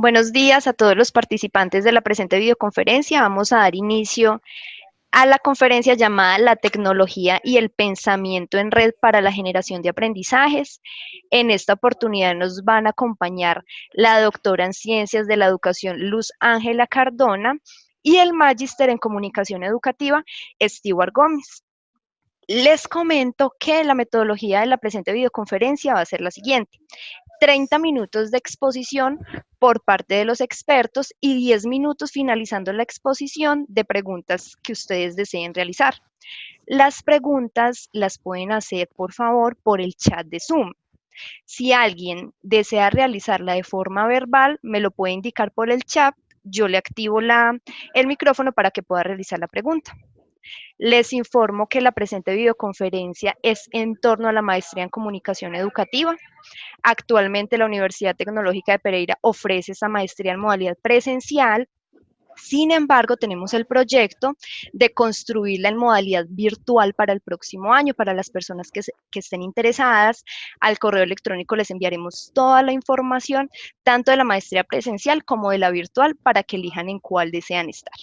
Buenos días a todos los participantes de la presente videoconferencia. Vamos a dar inicio a la conferencia llamada La tecnología y el pensamiento en red para la generación de aprendizajes. En esta oportunidad nos van a acompañar la doctora en Ciencias de la Educación Luz Ángela Cardona y el magíster en Comunicación Educativa Stewart Gómez. Les comento que la metodología de la presente videoconferencia va a ser la siguiente: 30 minutos de exposición por parte de los expertos y 10 minutos finalizando la exposición de preguntas que ustedes deseen realizar. Las preguntas las pueden hacer, por favor, por el chat de Zoom. Si alguien desea realizarla de forma verbal, me lo puede indicar por el chat. Yo le activo el micrófono para que pueda realizar la pregunta. Les informo que la presente videoconferencia es en torno a la maestría en comunicación educativa. Actualmente la Universidad Tecnológica de Pereira ofrece esa maestría en modalidad presencial. Sin embargo, tenemos el proyecto de construirla en modalidad virtual para el próximo año. Para las personas que estén interesadas, al correo electrónico les enviaremos toda la información, tanto de la maestría presencial como de la virtual, para que elijan en cuál desean estar.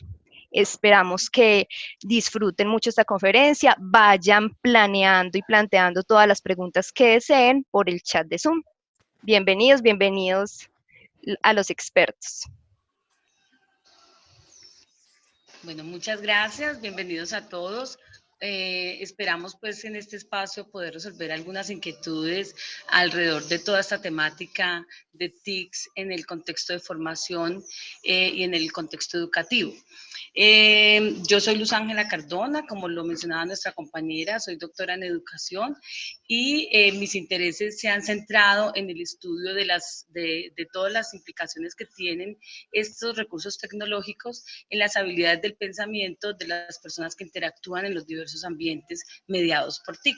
Esperamos que disfruten mucho esta conferencia, vayan planeando y planteando todas las preguntas que deseen por el chat de Zoom. Bienvenidos, bienvenidos a los expertos. Bueno, muchas gracias, bienvenidos a todos. Esperamos pues en este espacio poder resolver algunas inquietudes alrededor de toda esta temática de TICs en el contexto de formación y en el contexto educativo. Yo soy Luz Ángela Cardona, como lo mencionaba nuestra compañera, soy doctora en educación y mis intereses se han centrado en el estudio de todas las implicaciones que tienen estos recursos tecnológicos en las habilidades del pensamiento de las personas que interactúan en los diversos ambientes mediados por TIC.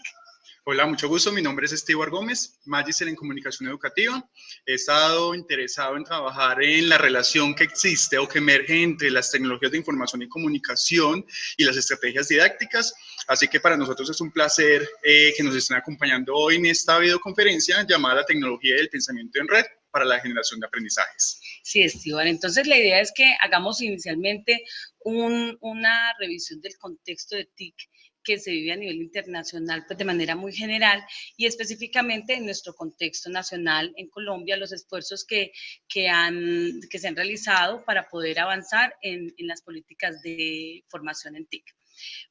Hola, mucho gusto. Mi nombre es Stewart Gómez, magíster en Comunicación Educativa. He estado interesado en trabajar en la relación que existe o que emerge entre las tecnologías de información y comunicación y las estrategias didácticas. Así que para nosotros es un placer que nos estén acompañando hoy en esta videoconferencia llamada La tecnología y el pensamiento en red para la generación de aprendizajes. Sí, Stewart. Entonces la idea es que hagamos inicialmente una revisión del contexto de TIC que se vive a nivel internacional, pues de manera muy general y específicamente en nuestro contexto nacional en Colombia, los esfuerzos que se han realizado para poder avanzar en las políticas de formación en TIC.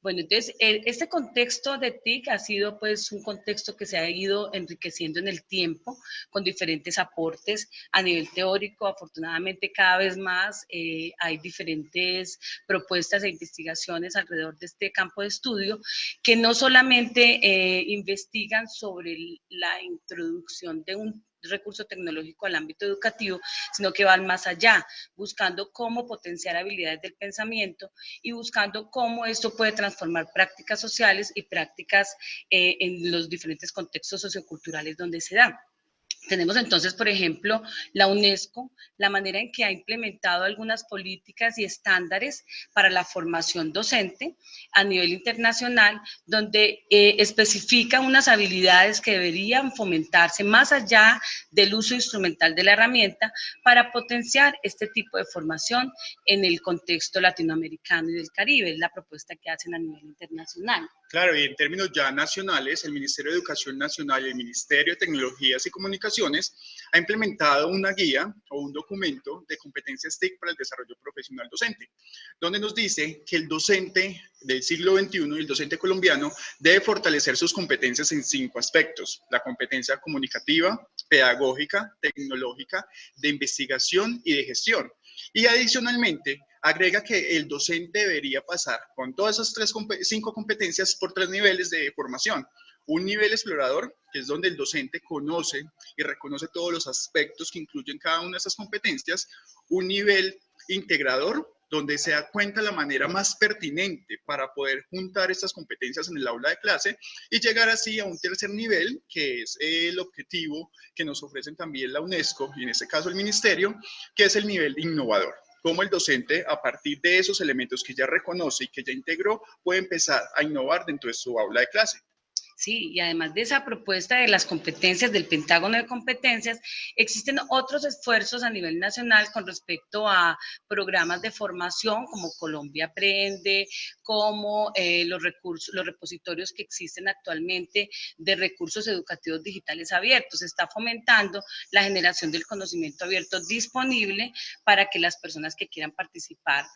Bueno, entonces, este contexto de TIC ha sido pues un contexto que se ha ido enriqueciendo en el tiempo con diferentes aportes a nivel teórico. Afortunadamente, cada vez más hay diferentes propuestas e investigaciones alrededor de este campo de estudio que no solamente investigan sobre la introducción de un recurso tecnológico al ámbito educativo, sino que van más allá, buscando cómo potenciar habilidades del pensamiento y buscando cómo esto puede transformar prácticas sociales y prácticas en los diferentes contextos socioculturales donde se dan. Tenemos entonces, por ejemplo, la UNESCO, la manera en que ha implementado algunas políticas y estándares para la formación docente a nivel internacional, donde especifica unas habilidades que deberían fomentarse más allá del uso instrumental de la herramienta para potenciar este tipo de formación en el contexto latinoamericano y del Caribe. Es la propuesta que hacen a nivel internacional. Claro, y en términos ya nacionales, el Ministerio de Educación Nacional y el Ministerio de Tecnologías y Comunicaciones ha implementado una guía o un documento de competencias TIC para el desarrollo profesional docente, donde nos dice que el docente del siglo XXI y el docente colombiano debe fortalecer sus competencias en 5 aspectos: la competencia comunicativa, pedagógica, tecnológica, de investigación y de gestión. Y adicionalmente, agrega que el docente debería pasar con todas esas 5 competencias por 3 niveles de formación. Un nivel explorador, que es donde el docente conoce y reconoce todos los aspectos que incluyen cada una de esas competencias. Un nivel integrador, donde se da cuenta la manera más pertinente para poder juntar estas competencias en el aula de clase y llegar así a un tercer nivel, que es el objetivo que nos ofrecen también la UNESCO y en este caso el Ministerio, que es el nivel innovador. Cómo el docente, a partir de esos elementos que ya reconoce y que ya integró, puede empezar a innovar dentro de su aula de clase. Sí, y además de esa propuesta de las competencias, del Pentágono de Competencias, existen otros esfuerzos a nivel nacional con respecto a programas de formación como Colombia Aprende, como los recursos, los repositorios que existen actualmente de recursos educativos digitales abiertos. Se está fomentando la generación del conocimiento abierto disponible para que las personas que quieran participar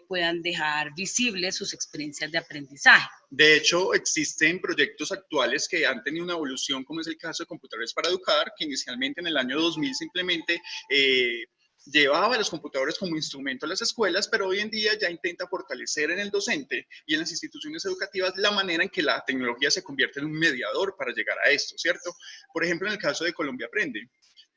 puedan dejar visibles sus experiencias de aprendizaje. De hecho, existen proyectos actuales que han tenido una evolución, como es el caso de Computadores para Educar, que inicialmente en el año 2000 simplemente llevaba a los computadores como instrumento a las escuelas, pero hoy en día ya intenta fortalecer en el docente y en las instituciones educativas la manera en que la tecnología se convierte en un mediador para llegar a esto, ¿cierto? Por ejemplo, en el caso de Colombia Aprende.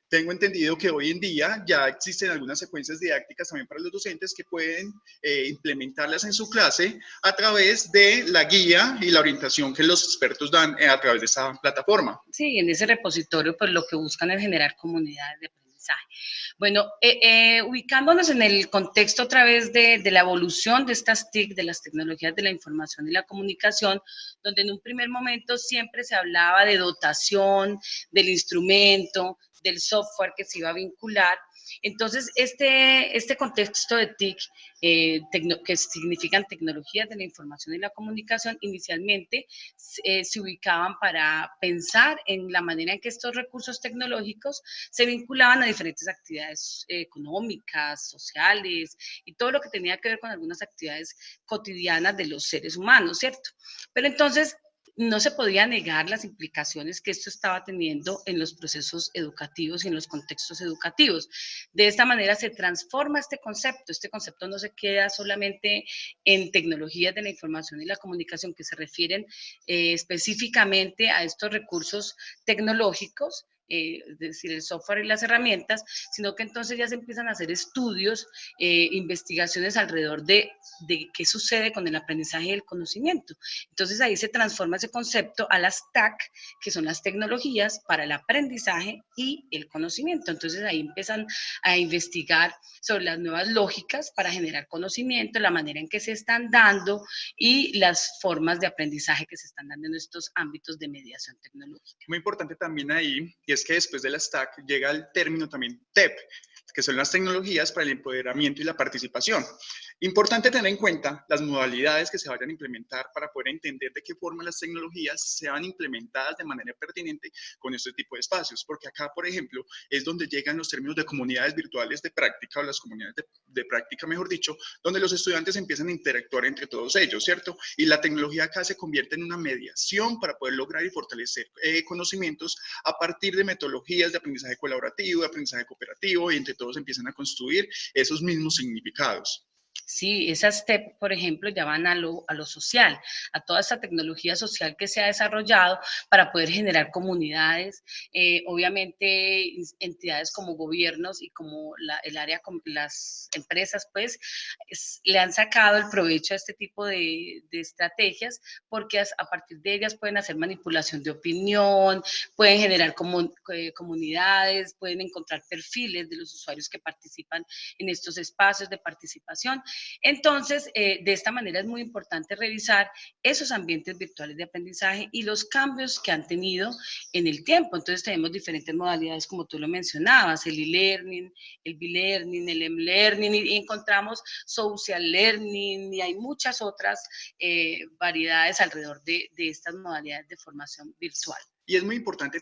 Tengo entendido que hoy en día ya existen algunas secuencias didácticas también para los docentes que pueden implementarlas en su clase a través de la guía y la orientación que los expertos dan a través de esa plataforma. Sí, en ese repositorio pues lo que buscan es generar comunidades de aprendizaje. Bueno, ubicándonos en el contexto otra vez de la evolución de estas TIC, de las tecnologías de la información y la comunicación, donde en un primer momento siempre se hablaba de dotación, del instrumento, del software que se iba a vincular. Entonces, este contexto de TIC, que significan tecnologías de la información y la comunicación, inicialmente se ubicaban para pensar en la manera en que estos recursos tecnológicos se vinculaban a diferentes actividades económicas, sociales y todo lo que tenía que ver con algunas actividades cotidianas de los seres humanos, ¿cierto? Pero entonces no se podía negar las implicaciones que esto estaba teniendo en los procesos educativos y en los contextos educativos. De esta manera se transforma este concepto no se queda solamente en tecnologías de la información y la comunicación que se refieren específicamente a estos recursos tecnológicos, es decir, el software y las herramientas, sino que entonces ya se empiezan a hacer estudios, investigaciones alrededor de qué sucede con el aprendizaje y el conocimiento. Entonces ahí se transforma ese concepto a las TAC, que son las tecnologías para el aprendizaje y el conocimiento. Entonces ahí empiezan a investigar sobre las nuevas lógicas para generar conocimiento, la manera en que se están dando y las formas de aprendizaje que se están dando en estos ámbitos de mediación tecnológica. Muy importante también ahí, y es que después de la STAC llega el término también TEP, que son las tecnologías para el empoderamiento y la participación. Importante tener en cuenta las modalidades que se vayan a implementar para poder entender de qué forma las tecnologías se van implementadas de manera pertinente con este tipo de espacios, porque acá, por ejemplo, es donde llegan los términos de comunidades virtuales de práctica, o las comunidades de práctica, mejor dicho, donde los estudiantes empiezan a interactuar entre todos ellos, ¿cierto? Y la tecnología acá se convierte en una mediación para poder lograr y fortalecer conocimientos a partir de metodologías de aprendizaje colaborativo, de aprendizaje cooperativo, y entre todos empiezan a construir esos mismos significados. Sí, esas TEP, por ejemplo, ya van a lo social, a toda esta tecnología social que se ha desarrollado para poder generar comunidades. Obviamente, entidades como gobiernos y como el área, las empresas, pues, le han sacado el provecho a este tipo de estrategias porque a partir de ellas pueden hacer manipulación de opinión, pueden generar comunidades, pueden encontrar perfiles de los usuarios que participan en estos espacios de participación. Entonces, de esta manera es muy importante revisar esos ambientes virtuales de aprendizaje y los cambios que han tenido en el tiempo. Entonces, tenemos diferentes modalidades, como tú lo mencionabas, el e-learning, el b-learning, el m-learning, y encontramos social learning, y hay muchas otras variedades alrededor de estas modalidades de formación virtual. Y es muy importante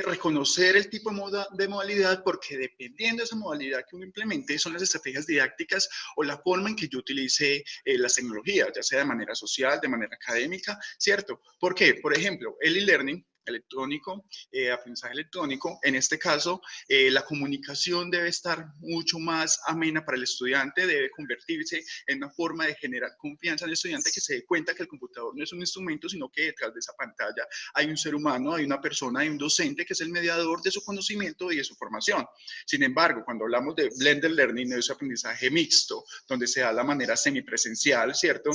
reconocer el tipo de modalidad, porque dependiendo de esa modalidad que uno implemente son las estrategias didácticas o la forma en que yo utilice las tecnologías, ya sea de manera social, de manera académica, ¿cierto? ¿Por qué? Por ejemplo, el e-learning electrónico, aprendizaje electrónico, en este caso, la comunicación debe estar mucho más amena para el estudiante, debe convertirse en una forma de generar confianza en el estudiante, que se dé cuenta que el computador no es un instrumento, sino que detrás de esa pantalla hay un ser humano, hay una persona, hay un docente que es el mediador de su conocimiento y de su formación. Sin embargo, cuando hablamos de blended learning, de ese aprendizaje mixto, donde se da la manera semipresencial, ¿cierto?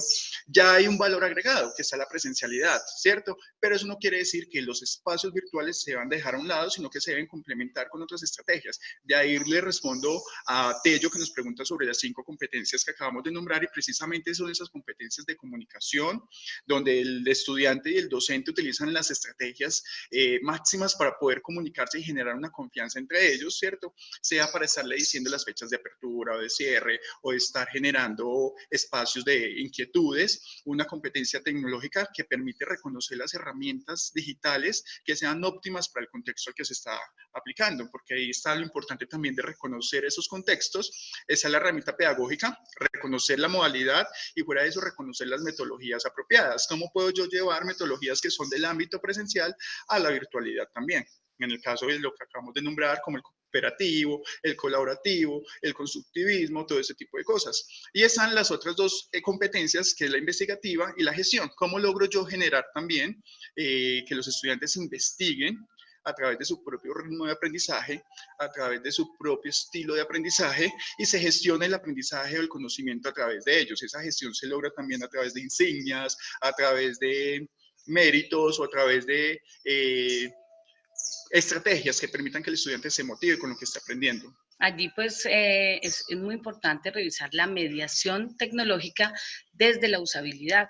Ya hay un valor agregado, que está la presencialidad, ¿cierto? Pero eso no quiere decir que los los espacios virtuales se van a dejar a un lado, sino que se deben complementar con otras estrategias. De ahí le respondo a Tello, que nos pregunta sobre las 5 competencias que acabamos de nombrar, y precisamente son esas competencias de comunicación, donde el estudiante y el docente utilizan las estrategias máximas para poder comunicarse y generar una confianza entre ellos, ¿cierto? Sea para estarle diciendo las fechas de apertura o de cierre, o estar generando espacios de inquietudes, una competencia tecnológica que permite reconocer las herramientas digitales que sean óptimas para el contexto al que se está aplicando, porque ahí está lo importante también de reconocer esos contextos. Esa es la herramienta pedagógica, reconocer la modalidad y fuera de eso reconocer las metodologías apropiadas. ¿Cómo puedo yo llevar metodologías que son del ámbito presencial a la virtualidad también? En el caso de lo que acabamos de nombrar, como el cooperativo, el colaborativo, el constructivismo, todo ese tipo de cosas. Y están las otras 2 competencias, que es la investigativa y la gestión. ¿Cómo logro yo generar también que los estudiantes investiguen a través de su propio ritmo de aprendizaje, a través de su propio estilo de aprendizaje, y se gestiona el aprendizaje o el conocimiento a través de ellos? Esa gestión se logra también a través de insignias, a través de méritos o a través de estrategias que permitan que el estudiante se motive con lo que está aprendiendo. Allí pues es muy importante revisar la mediación tecnológica desde la usabilidad.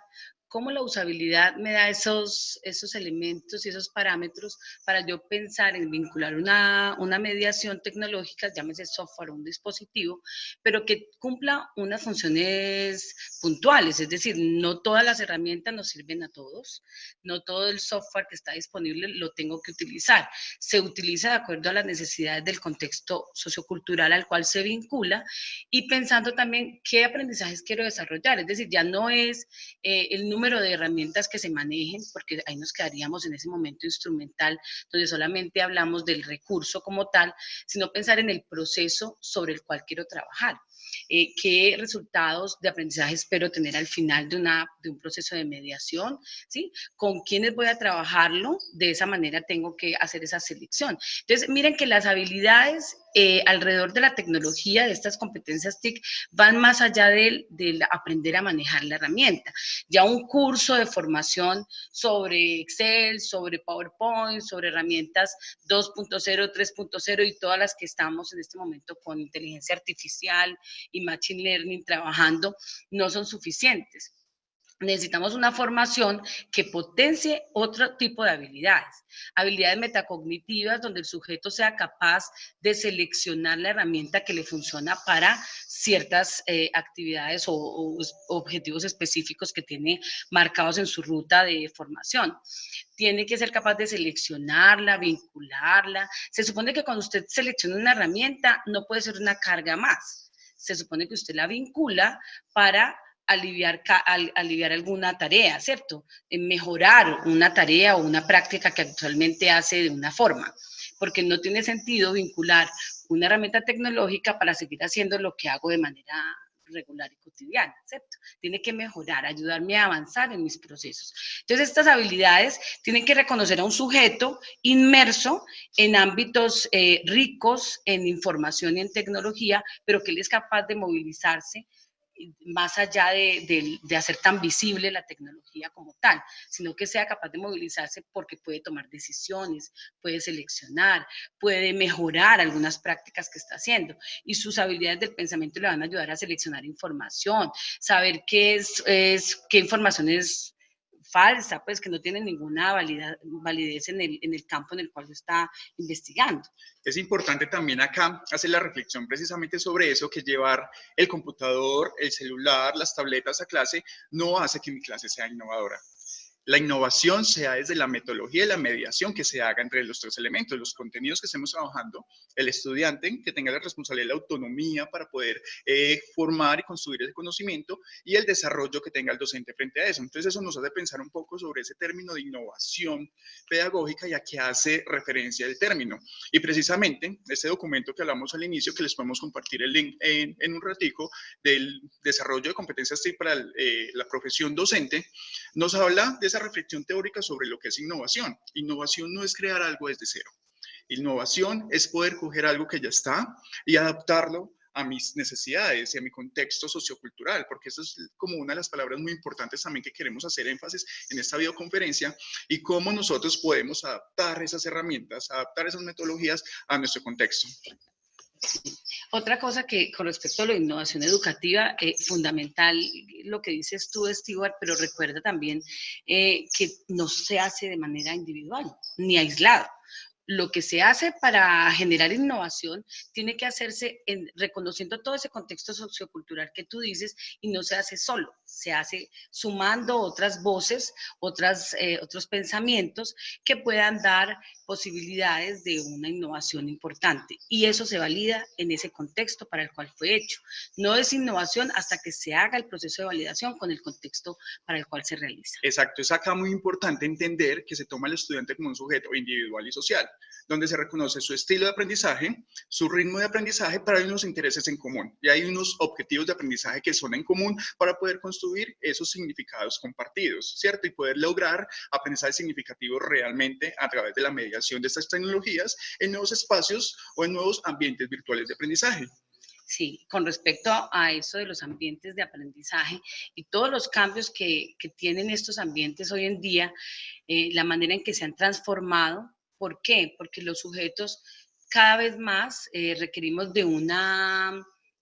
Cómo la usabilidad me da esos elementos y esos parámetros para yo pensar en vincular una mediación tecnológica, llámese software o un dispositivo, pero que cumpla unas funciones puntuales, es decir, no todas las herramientas nos sirven a todos, no todo el software que está disponible lo tengo que utilizar, se utiliza de acuerdo a las necesidades del contexto sociocultural al cual se vincula y pensando también qué aprendizajes quiero desarrollar, es decir, ya no es el número de herramientas que se manejen, porque ahí nos quedaríamos en ese momento instrumental, donde solamente hablamos del recurso como tal, sino pensar en el proceso sobre el cual quiero trabajar. Qué resultados de aprendizaje espero tener al final de un proceso de mediación, ¿sí? Con quiénes voy a trabajarlo, de esa manera tengo que hacer esa selección. Entonces, miren que las habilidades alrededor de la tecnología, de estas competencias TIC, van más allá del aprender a manejar la herramienta. Ya un curso de formación sobre Excel, sobre PowerPoint, sobre herramientas 2.0, 3.0 y todas las que estamos en este momento con inteligencia artificial y machine learning trabajando, no son suficientes. Necesitamos una formación que potencie otro tipo de habilidades, habilidades metacognitivas donde el sujeto sea capaz de seleccionar la herramienta que le funciona para ciertas actividades o objetivos específicos que tiene marcados en su ruta de formación. Tiene que ser capaz de seleccionarla, vincularla. Se supone que cuando usted selecciona una herramienta no puede ser una carga más. Se supone que usted la vincula para aliviar alguna tarea, ¿cierto? Mejorar una tarea o una práctica que actualmente hace de una forma, porque no tiene sentido vincular una herramienta tecnológica para seguir haciendo lo que hago de manera regular y cotidiana, ¿cierto? Tiene que mejorar, ayudarme a avanzar en mis procesos. Entonces, estas habilidades tienen que reconocer a un sujeto inmerso en ámbitos ricos en información y en tecnología, pero que él es capaz de movilizarse más allá de hacer tan visible la tecnología como tal, sino que sea capaz de movilizarse porque puede tomar decisiones, puede seleccionar, puede mejorar algunas prácticas que está haciendo y sus habilidades del pensamiento le van a ayudar a seleccionar información, saber qué información es falsa, pues que no tiene ninguna validez en el campo en el cual está investigando. Es importante también acá hacer la reflexión precisamente sobre eso, que llevar el computador, el celular, las tabletas a clase no hace que mi clase sea innovadora. La innovación sea desde la metodología y la mediación que se haga entre los 3 elementos, los contenidos que estemos trabajando, el estudiante que tenga la responsabilidad de la autonomía para poder formar y construir ese conocimiento y el desarrollo que tenga el docente frente a eso. Entonces eso nos hace pensar un poco sobre ese término de innovación pedagógica y a qué hace referencia el término. Y precisamente este documento que hablamos al inicio, que les podemos compartir el link en un ratico, del desarrollo de competencias TIC para la profesión docente, nos habla de esa reflexión teórica sobre lo que es innovación. Innovación no es crear algo desde cero. Innovación es poder coger algo que ya está y adaptarlo a mis necesidades y a mi contexto sociocultural, porque eso es como una de las palabras muy importantes también que queremos hacer énfasis en esta videoconferencia, y cómo nosotros podemos adaptar esas herramientas, adaptar esas metodologías a nuestro contexto. Otra cosa que con respecto a la innovación educativa, fundamental lo que dices tú, Stewart, pero recuerda también que no se hace de manera individual ni aislado. Lo que se hace para generar innovación tiene que hacerse reconociendo todo ese contexto sociocultural que tú dices, y no se hace solo, se hace sumando otras voces, otros pensamientos que puedan dar posibilidades de una innovación importante, y eso se valida en ese contexto para el cual fue hecho. No es innovación hasta que se haga el proceso de validación con el contexto para el cual se realiza. Exacto, es acá muy importante entender que se toma al estudiante como un sujeto individual y social, donde se reconoce su estilo de aprendizaje, su ritmo de aprendizaje, pero hay unos intereses en común y hay unos objetivos de aprendizaje que son en común para poder construir esos significados compartidos, ¿cierto? Y poder lograr aprendizaje significativo realmente a través de la mediación de estas tecnologías en nuevos espacios o en nuevos ambientes virtuales de aprendizaje. Sí, con respecto a eso de los ambientes de aprendizaje y todos los cambios que tienen estos ambientes hoy en día, la manera en que se han transformado. ¿Por qué? Porque los sujetos cada vez más requerimos de una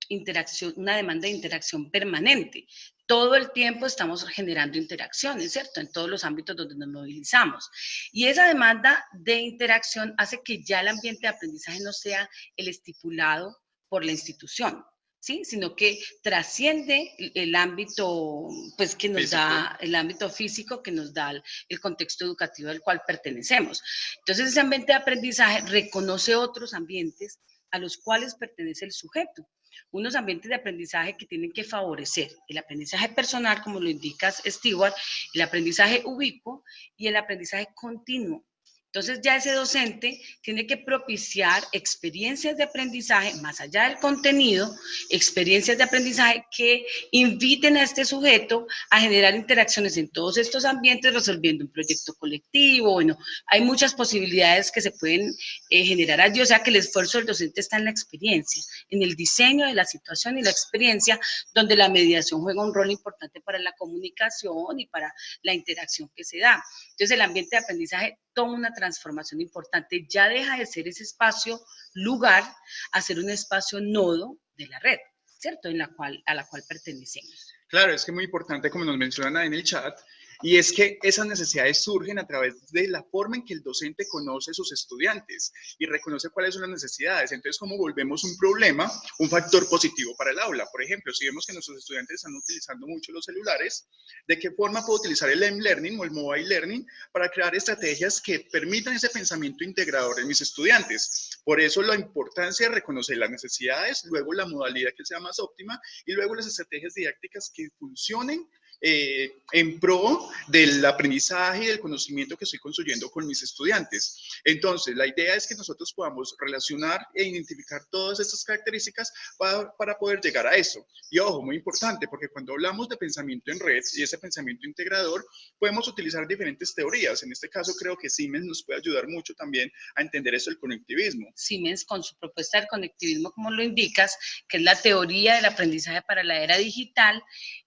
interacción, una demanda de interacción permanente. Todo el tiempo estamos generando interacciones, ¿cierto? En todos los ámbitos donde nos movilizamos. Y esa demanda de interacción hace que ya el ambiente de aprendizaje no sea el estipulado por la institución, ¿sí? Sino que trasciende el ámbito, pues, que nos da, el ámbito físico que nos da el contexto educativo al cual pertenecemos. Entonces, ese ambiente de aprendizaje reconoce otros ambientes a los cuales pertenece el sujeto. Unos ambientes de aprendizaje que tienen que favorecer el aprendizaje personal, como lo indicas, Stewart, el aprendizaje ubicuo y el aprendizaje continuo. Entonces ya ese docente tiene que propiciar experiencias de aprendizaje, más allá del contenido, experiencias de aprendizaje que inviten a este sujeto a generar interacciones en todos estos ambientes, resolviendo un proyecto colectivo. Bueno, hay muchas posibilidades que se pueden generar allí, o sea que el esfuerzo del docente está en la experiencia, en el diseño de la situación y la experiencia, donde la mediación juega un rol importante para la comunicación y para la interacción que se da. Entonces el ambiente de aprendizaje toma una transformación importante, ya deja de ser ese espacio lugar a ser un espacio nodo de la red, ¿cierto? A la cual pertenecemos. Claro, es que es muy importante, como nos mencionan ahí en el chat, y es que esas necesidades surgen a través de la forma en que el docente conoce a sus estudiantes y reconoce cuáles son las necesidades. Entonces, ¿cómo volvemos un problema un factor positivo para el aula? Por ejemplo, si vemos que nuestros estudiantes están utilizando mucho los celulares, ¿de qué forma puedo utilizar el M-Learning o el Mobile Learning para crear estrategias que permitan ese pensamiento integrador en mis estudiantes? Por eso la importancia de reconocer las necesidades, luego la modalidad que sea más óptima y luego las estrategias didácticas que funcionen en pro del aprendizaje y del conocimiento que estoy construyendo con mis estudiantes. Entonces, la idea es que nosotros podamos relacionar e identificar todas estas características para poder llegar a eso. Y ojo, muy importante, porque cuando hablamos de pensamiento en red y ese pensamiento integrador, podemos utilizar diferentes teorías. En este caso, creo que Siemens nos puede ayudar mucho también a entender eso del conectivismo. Siemens, con su propuesta del conectivismo, como lo indicas, que es la teoría del aprendizaje para la era digital,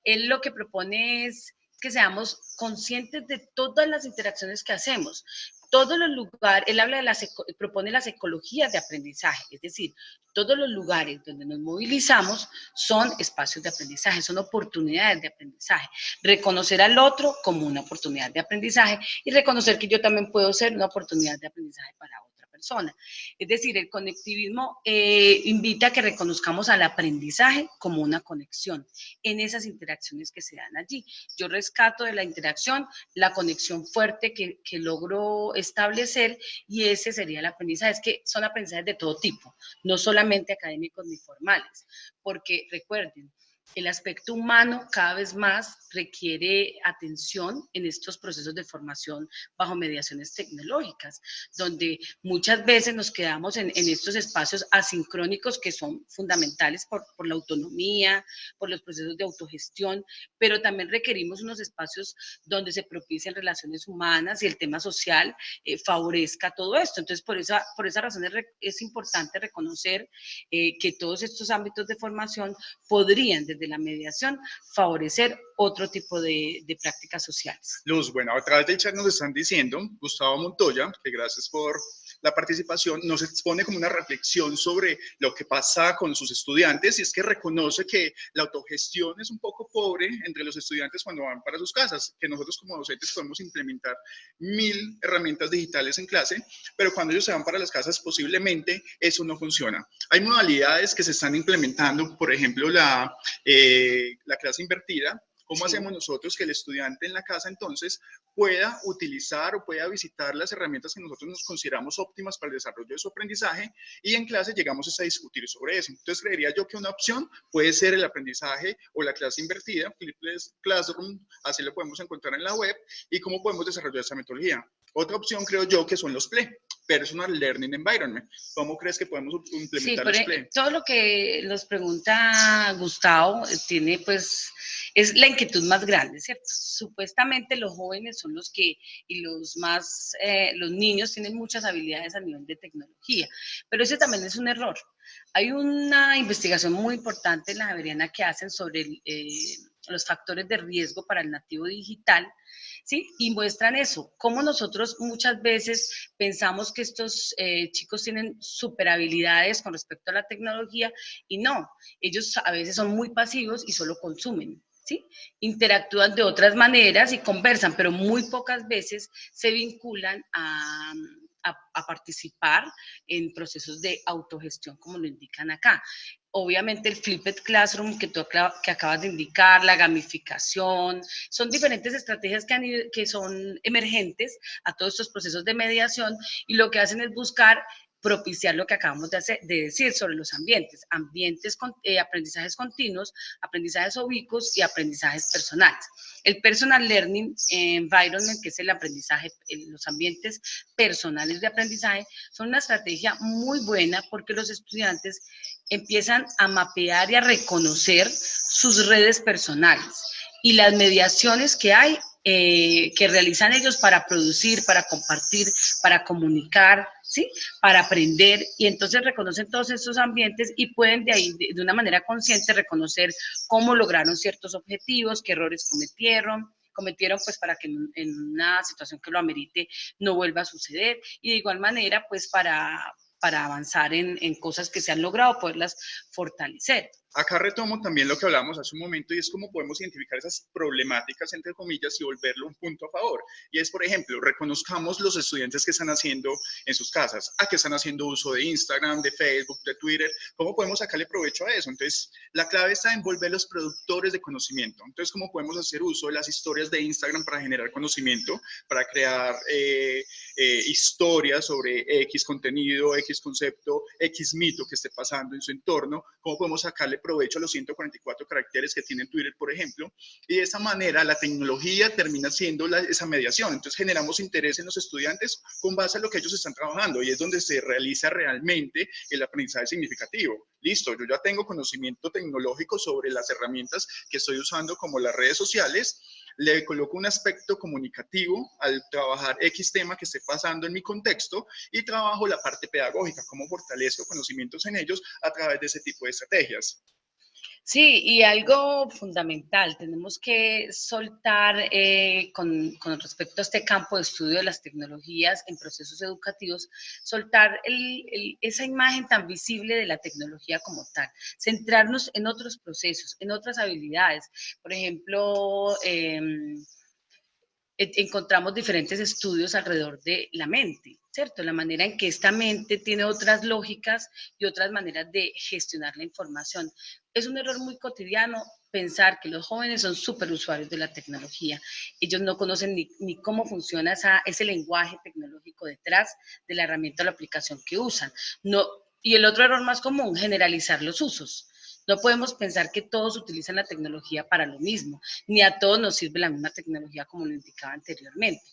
él lo que propone es que seamos conscientes de todas las interacciones que hacemos. Todos los lugares, él habla propone las ecologías de aprendizaje, es decir, todos los lugares donde nos movilizamos son espacios de aprendizaje, son oportunidades de aprendizaje. Reconocer al otro como una oportunidad de aprendizaje y reconocer que yo también puedo ser una oportunidad de aprendizaje para otra persona. Es decir, el conectivismo invita a que reconozcamos al aprendizaje como una conexión en esas interacciones que se dan allí. Yo rescato de la interacción la conexión fuerte que logro establecer, y ese sería el aprendizaje. Es que son aprendizajes de todo tipo, no solamente académicos ni formales, porque recuerden, el aspecto humano cada vez más requiere atención en estos procesos de formación bajo mediaciones tecnológicas, donde muchas veces nos quedamos en estos espacios asincrónicos que son fundamentales por la autonomía, por los procesos de autogestión, pero también requerimos unos espacios donde se propicien relaciones humanas y el tema social favorezca todo esto. Entonces, por esa razón es importante reconocer que todos estos ámbitos de formación podrían, desde la mediación, favorecer otro tipo de prácticas sociales. Luz, bueno, a través del chat nos están diciendo, Gustavo Montoya, que gracias por la participación, nos expone como una reflexión sobre lo que pasa con sus estudiantes, y es que reconoce que la autogestión es un poco pobre entre los estudiantes cuando van para sus casas, que nosotros como docentes podemos implementar 1000 herramientas digitales en clase, pero cuando ellos se van para las casas posiblemente eso no funciona. Hay modalidades que se están implementando, por ejemplo la clase invertida. ¿Cómo hacemos nosotros que el estudiante en la casa entonces pueda utilizar o pueda visitar las herramientas que nosotros nos consideramos óptimas para el desarrollo de su aprendizaje, y en clase llegamos a discutir sobre eso? Entonces creería yo que una opción puede ser el aprendizaje o la clase invertida, Flipped Classroom, así lo podemos encontrar en la web, y cómo podemos desarrollar esa metodología. Otra opción creo yo que son los PLE, Personal Learning Environment. ¿Cómo crees que podemos implementar los PLE? Todo lo que nos pregunta Gustavo tiene pues, es la inquietud más grande, ¿cierto? Supuestamente los jóvenes son los que, y los niños tienen muchas habilidades a nivel de tecnología, pero ese también es un error. Hay una investigación muy importante en la Javeriana que hacen sobre los factores de riesgo para el nativo digital, ¿sí? Y muestran eso, cómo nosotros muchas veces pensamos que estos chicos tienen super habilidades con respecto a la tecnología, y no, ellos a veces son muy pasivos y solo consumen, ¿sí? Interactúan de otras maneras y conversan, pero muy pocas veces se vinculan a participar en procesos de autogestión, como lo indican acá. Obviamente el Flipped Classroom que acabas de indicar, la gamificación, son diferentes estrategias que son emergentes a todos estos procesos de mediación, y lo que hacen es buscar propiciar lo que acabamos de decir sobre los ambientes, aprendizajes continuos, aprendizajes ubicuos y aprendizajes personales. El Personal Learning Environment, que es el aprendizaje, los ambientes personales de aprendizaje, son una estrategia muy buena porque los estudiantes empiezan a mapear y a reconocer sus redes personales y las mediaciones que hay, que realizan ellos para producir, para compartir, para comunicar, ¿sí? Para aprender, y entonces reconocen todos estos ambientes y pueden de ahí, de una manera consciente, reconocer cómo lograron ciertos objetivos, qué errores cometieron pues para que en una situación que lo amerite no vuelva a suceder, y de igual manera pues para avanzar en cosas que se han logrado, poderlas fortalecer. Acá retomo también lo que hablábamos hace un momento, y es cómo podemos identificar esas problemáticas, entre comillas, y volverlo un punto a favor. Y es, por ejemplo, reconozcamos los estudiantes que están haciendo en sus casas, a que están haciendo uso de Instagram, de Facebook, de Twitter, cómo podemos sacarle provecho a eso. Entonces, la clave está en volver los productores de conocimiento. Entonces, cómo podemos hacer uso de las historias de Instagram para generar conocimiento, para crear historias sobre X contenido, X concepto, X mito que esté pasando en su entorno, cómo podemos sacarle provecho a los 144 caracteres que tiene Twitter, por ejemplo, y de esa manera la tecnología termina siendo esa mediación. Entonces generamos interés en los estudiantes con base a lo que ellos están trabajando, y es donde se realiza realmente el aprendizaje significativo. Listo, yo ya tengo conocimiento tecnológico sobre las herramientas que estoy usando, como las redes sociales, le coloco un aspecto comunicativo al trabajar X tema que esté pasando en mi contexto, y trabajo la parte pedagógica, cómo fortalezco conocimientos en ellos a través de ese tipo de estrategias. Sí, y algo fundamental, tenemos que soltar con respecto a este campo de estudio de las tecnologías en procesos educativos, soltar esa imagen tan visible de la tecnología como tal, centrarnos en otros procesos, en otras habilidades. Por ejemplo, encontramos diferentes estudios alrededor de la mente, ¿cierto? La manera en que esta mente tiene otras lógicas y otras maneras de gestionar la información. Es un error muy cotidiano pensar que los jóvenes son súper usuarios de la tecnología. Ellos no conocen ni cómo funciona ese lenguaje tecnológico detrás de la herramienta o la aplicación que usan. No, y el otro error más común, generalizar los usos. No podemos pensar que todos utilizan la tecnología para lo mismo, ni a todos nos sirve la misma tecnología como lo indicaba anteriormente.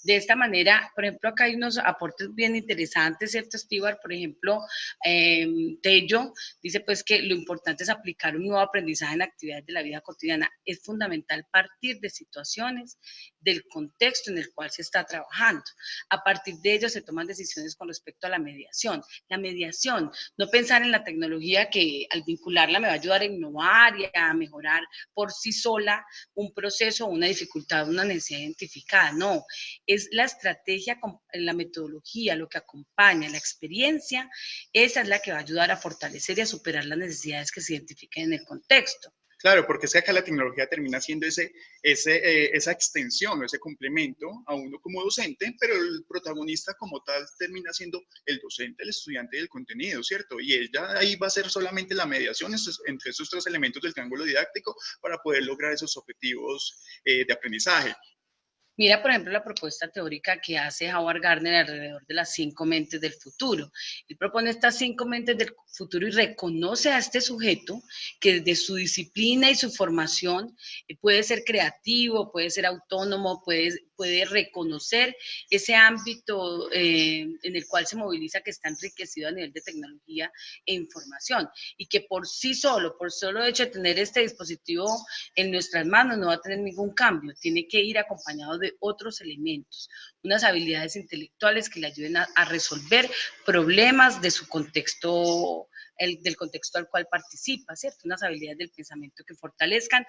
De esta manera, por ejemplo, acá hay unos aportes bien interesantes, ¿cierto, Estíbar? Por ejemplo, Tello dice pues que lo importante es aplicar un nuevo aprendizaje en actividades de la vida cotidiana. Es fundamental partir de situaciones, del contexto en el cual se está trabajando. A partir de ello se toman decisiones con respecto a la mediación. La mediación, no pensar en la tecnología que al vincularla me va a ayudar a innovar y a mejorar por sí sola un proceso, una dificultad, una necesidad identificada. No, es la estrategia, la metodología, lo que acompaña, la experiencia, esa es la que va a ayudar a fortalecer y a superar las necesidades que se identifiquen en el contexto. Claro, porque es que acá la tecnología termina siendo esa extensión o ese complemento a uno como docente, pero el protagonista como tal termina siendo el docente, el estudiante del contenido, ¿cierto? Y él ya ahí va a ser solamente la mediación entre esos tres elementos del triángulo didáctico para poder lograr esos objetivos de aprendizaje. Mira, por ejemplo, la propuesta teórica que hace Howard Gardner alrededor de las 5 mentes del futuro. Él propone estas 5 mentes del futuro y reconoce a este sujeto que desde su disciplina y su formación puede ser creativo, puede ser autónomo, puede reconocer ese ámbito en el cual se moviliza, que está enriquecido a nivel de tecnología e información, y que por sí solo, por solo hecho de tener este dispositivo en nuestras manos, no va a tener ningún cambio, tiene que ir acompañado de otros elementos, unas habilidades intelectuales que le ayuden a resolver problemas de su contexto, del contexto al cual participa, ¿cierto? Unas habilidades del pensamiento que fortalezcan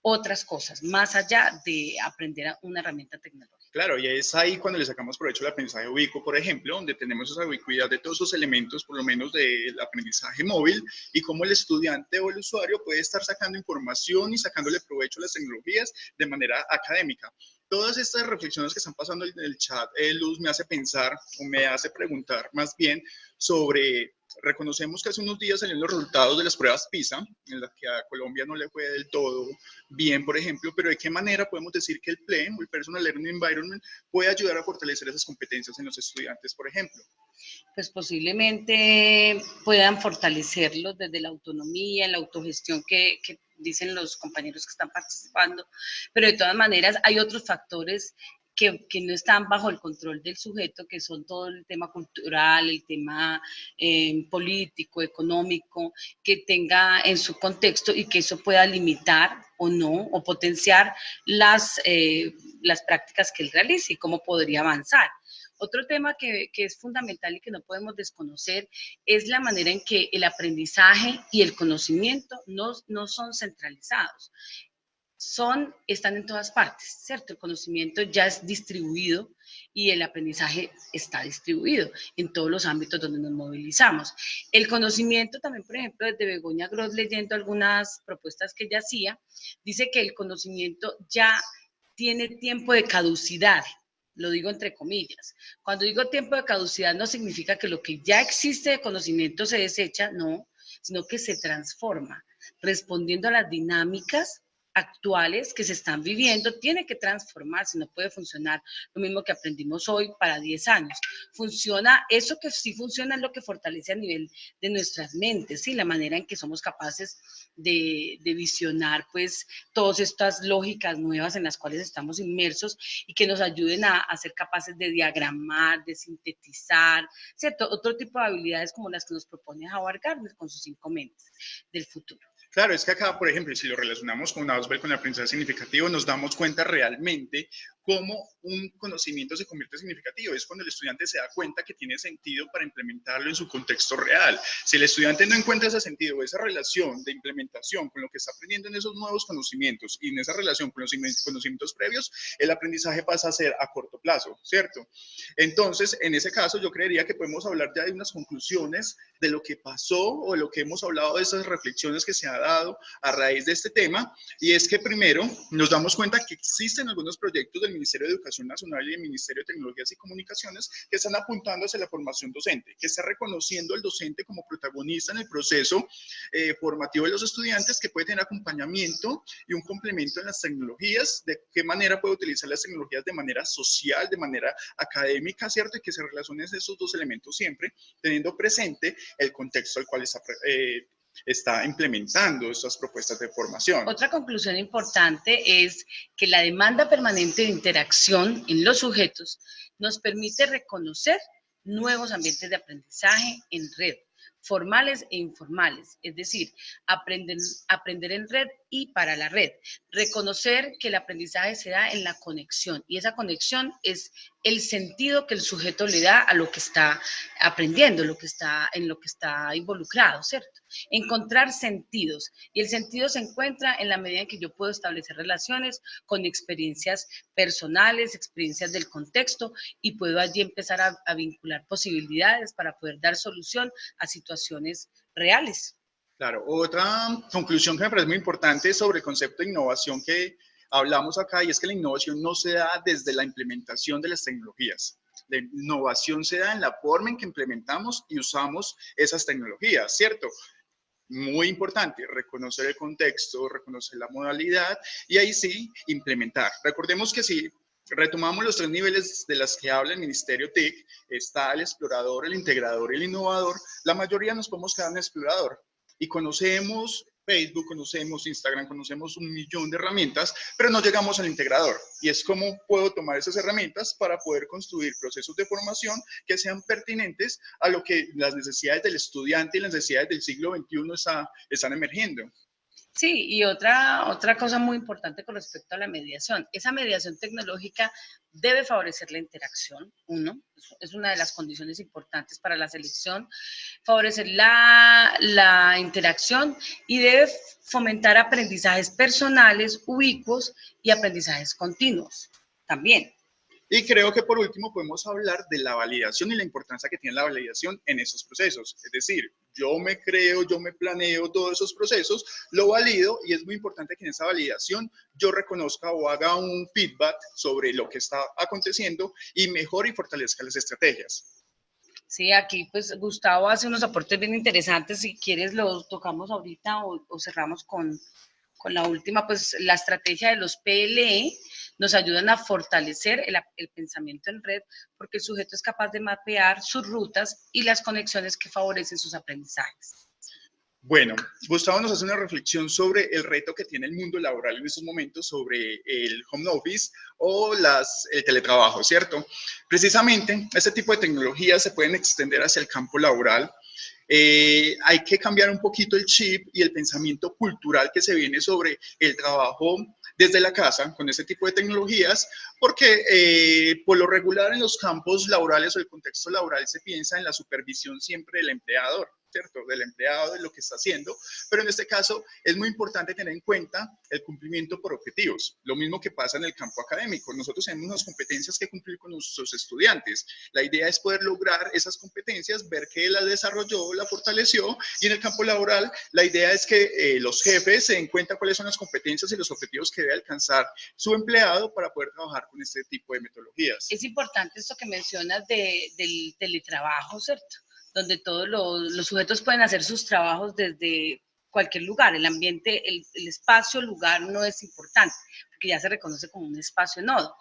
otras cosas, más allá de aprender una herramienta tecnológica. Claro, y es ahí cuando le sacamos provecho al aprendizaje ubicuo, por ejemplo, donde tenemos esa ubicuidad de todos esos elementos, por lo menos del aprendizaje móvil, y cómo el estudiante o el usuario puede estar sacando información y sacándole provecho a las tecnologías de manera académica. Todas estas reflexiones que están pasando en el chat, Luz, me hace pensar, o me hace preguntar más bien sobre, reconocemos que hace unos días salieron los resultados de las pruebas PISA, en las que a Colombia no le fue del todo bien, por ejemplo, pero ¿de qué manera podemos decir que el PLEN o el Personal Learning Environment puede ayudar a fortalecer esas competencias en los estudiantes, por ejemplo? Pues posiblemente puedan fortalecerlos desde la autonomía, la autogestión que dicen los compañeros que están participando, pero de todas maneras hay otros factores que no están bajo el control del sujeto, que son todo el tema cultural, el tema político, económico, que tenga en su contexto y que eso pueda limitar o no, o potenciar las prácticas que él realice y cómo podría avanzar. Otro tema que es fundamental y que no podemos desconocer es la manera en que el aprendizaje y el conocimiento no son centralizados. Están en todas partes, ¿cierto? El conocimiento ya es distribuido y el aprendizaje está distribuido en todos los ámbitos donde nos movilizamos. El conocimiento también, por ejemplo, desde Begoña Gross, leyendo algunas propuestas que ella hacía, dice que el conocimiento ya tiene tiempo de caducidad. Lo digo entre comillas. Cuando digo tiempo de caducidad no significa que lo que ya existe de conocimiento se desecha, no, sino que se transforma, respondiendo a las dinámicas actuales que se están viviendo, tiene que transformarse, no puede funcionar lo mismo que aprendimos hoy para 10 años. Funciona, eso que sí funciona es lo que fortalece a nivel de nuestras mentes, ¿sí? La manera en que somos capaces de visionar pues todas estas lógicas nuevas en las cuales estamos inmersos y que nos ayuden a ser capaces de diagramar, de sintetizar, ¿cierto? Otro tipo de habilidades como las que nos propone Howard Gardner con sus 5 mentes del futuro. Claro, es que acá, por ejemplo, si lo relacionamos con Ausubel, con el aprendizaje significativo, nos damos cuenta realmente cómo un conocimiento se convierte en significativo. Es cuando el estudiante se da cuenta que tiene sentido para implementarlo en su contexto real. Si el estudiante no encuentra ese sentido o esa relación de implementación con lo que está aprendiendo en esos nuevos conocimientos y en esa relación con los conocimientos previos, el aprendizaje pasa a ser a corto plazo, ¿cierto? Entonces, en ese caso, yo creería que podemos hablar ya de unas conclusiones de lo que pasó o de lo que hemos hablado, de esas reflexiones que se han dado a raíz de este tema, y es que primero nos damos cuenta que existen algunos proyectos del Ministerio de Educación Nacional y del Ministerio de Tecnologías y Comunicaciones que están apuntando hacia la formación docente, que está reconociendo al docente como protagonista en el proceso formativo de los estudiantes, que puede tener acompañamiento y un complemento en las tecnologías, de qué manera puede utilizar las tecnologías de manera social, de manera académica, ¿cierto? Y que se relacionen esos dos elementos siempre, teniendo presente el contexto al cual está está implementando estas propuestas de formación. Otra conclusión importante es que la demanda permanente de interacción en los sujetos nos permite reconocer nuevos ambientes de aprendizaje en red, formales e informales, es decir, aprender en red y para la red. Reconocer que el aprendizaje se da en la conexión, y esa conexión es el sentido que el sujeto le da a lo que está aprendiendo, en lo que está involucrado, ¿cierto? Encontrar sentidos, y el sentido se encuentra en la medida en que yo puedo establecer relaciones con experiencias personales, experiencias del contexto, y puedo allí empezar a vincular posibilidades para poder dar solución a situaciones reales. Claro, otra conclusión que me parece muy importante sobre el concepto de innovación que hablamos acá, y es que la innovación no se da desde la implementación de las tecnologías. La innovación se da en la forma en que implementamos y usamos esas tecnologías, ¿cierto? Muy importante, reconocer el contexto, reconocer la modalidad y ahí sí implementar. Recordemos que si retomamos los 3 niveles de las que habla el Ministerio TIC, está el explorador, el integrador y el innovador. La mayoría nos podemos quedar en el explorador y conocemos Facebook, conocemos Instagram, conocemos un millón de herramientas, pero no llegamos al integrador. Y es cómo puedo tomar esas herramientas para poder construir procesos de formación que sean pertinentes a lo que las necesidades del estudiante y las necesidades del siglo XXI están emergiendo. Sí, y otra cosa muy importante con respecto a la mediación. Esa mediación tecnológica debe favorecer la interacción, es una de las condiciones importantes para la selección, favorecer la interacción, y debe fomentar aprendizajes personales, ubicuos y aprendizajes continuos también. Y creo que por último podemos hablar de la validación y la importancia que tiene la validación en esos procesos. Es decir, yo me creo, yo me planeo todos esos procesos, lo valido, y es muy importante que en esa validación yo reconozca o haga un feedback sobre lo que está aconteciendo y mejore y fortalezca las estrategias. Sí, aquí pues Gustavo hace unos aportes bien interesantes. Si quieres los tocamos ahorita o cerramos con la última. Pues la estrategia de los PLE nos ayudan a fortalecer el pensamiento en red, porque el sujeto es capaz de mapear sus rutas y las conexiones que favorecen sus aprendizajes. Bueno, Gustavo nos hace una reflexión sobre el reto que tiene el mundo laboral en estos momentos sobre el home office o el teletrabajo, ¿cierto? Precisamente, este tipo de tecnologías se pueden extender hacia el campo laboral. Hay que cambiar un poquito el chip y el pensamiento cultural que se viene sobre el trabajo desde la casa con este tipo de tecnologías, porque por lo regular en los campos laborales o el contexto laboral se piensa en la supervisión siempre del empleador, ¿cierto? Del empleado, de lo que está haciendo, pero en este caso es muy importante tener en cuenta el cumplimiento por objetivos, lo mismo que pasa en el campo académico. Nosotros tenemos unas competencias que cumplir con nuestros estudiantes. La idea es poder lograr esas competencias, ver que él las desarrolló, la fortaleció, y en el campo laboral la idea es que los jefes se den cuenta cuáles son las competencias y los objetivos que debe alcanzar su empleado para poder trabajar con este tipo de metodologías. Es importante esto que mencionas del teletrabajo, ¿cierto? Donde todos los sujetos pueden hacer sus trabajos desde cualquier lugar. El ambiente, el espacio, lugar no es importante, porque ya se reconoce como un espacio nodo.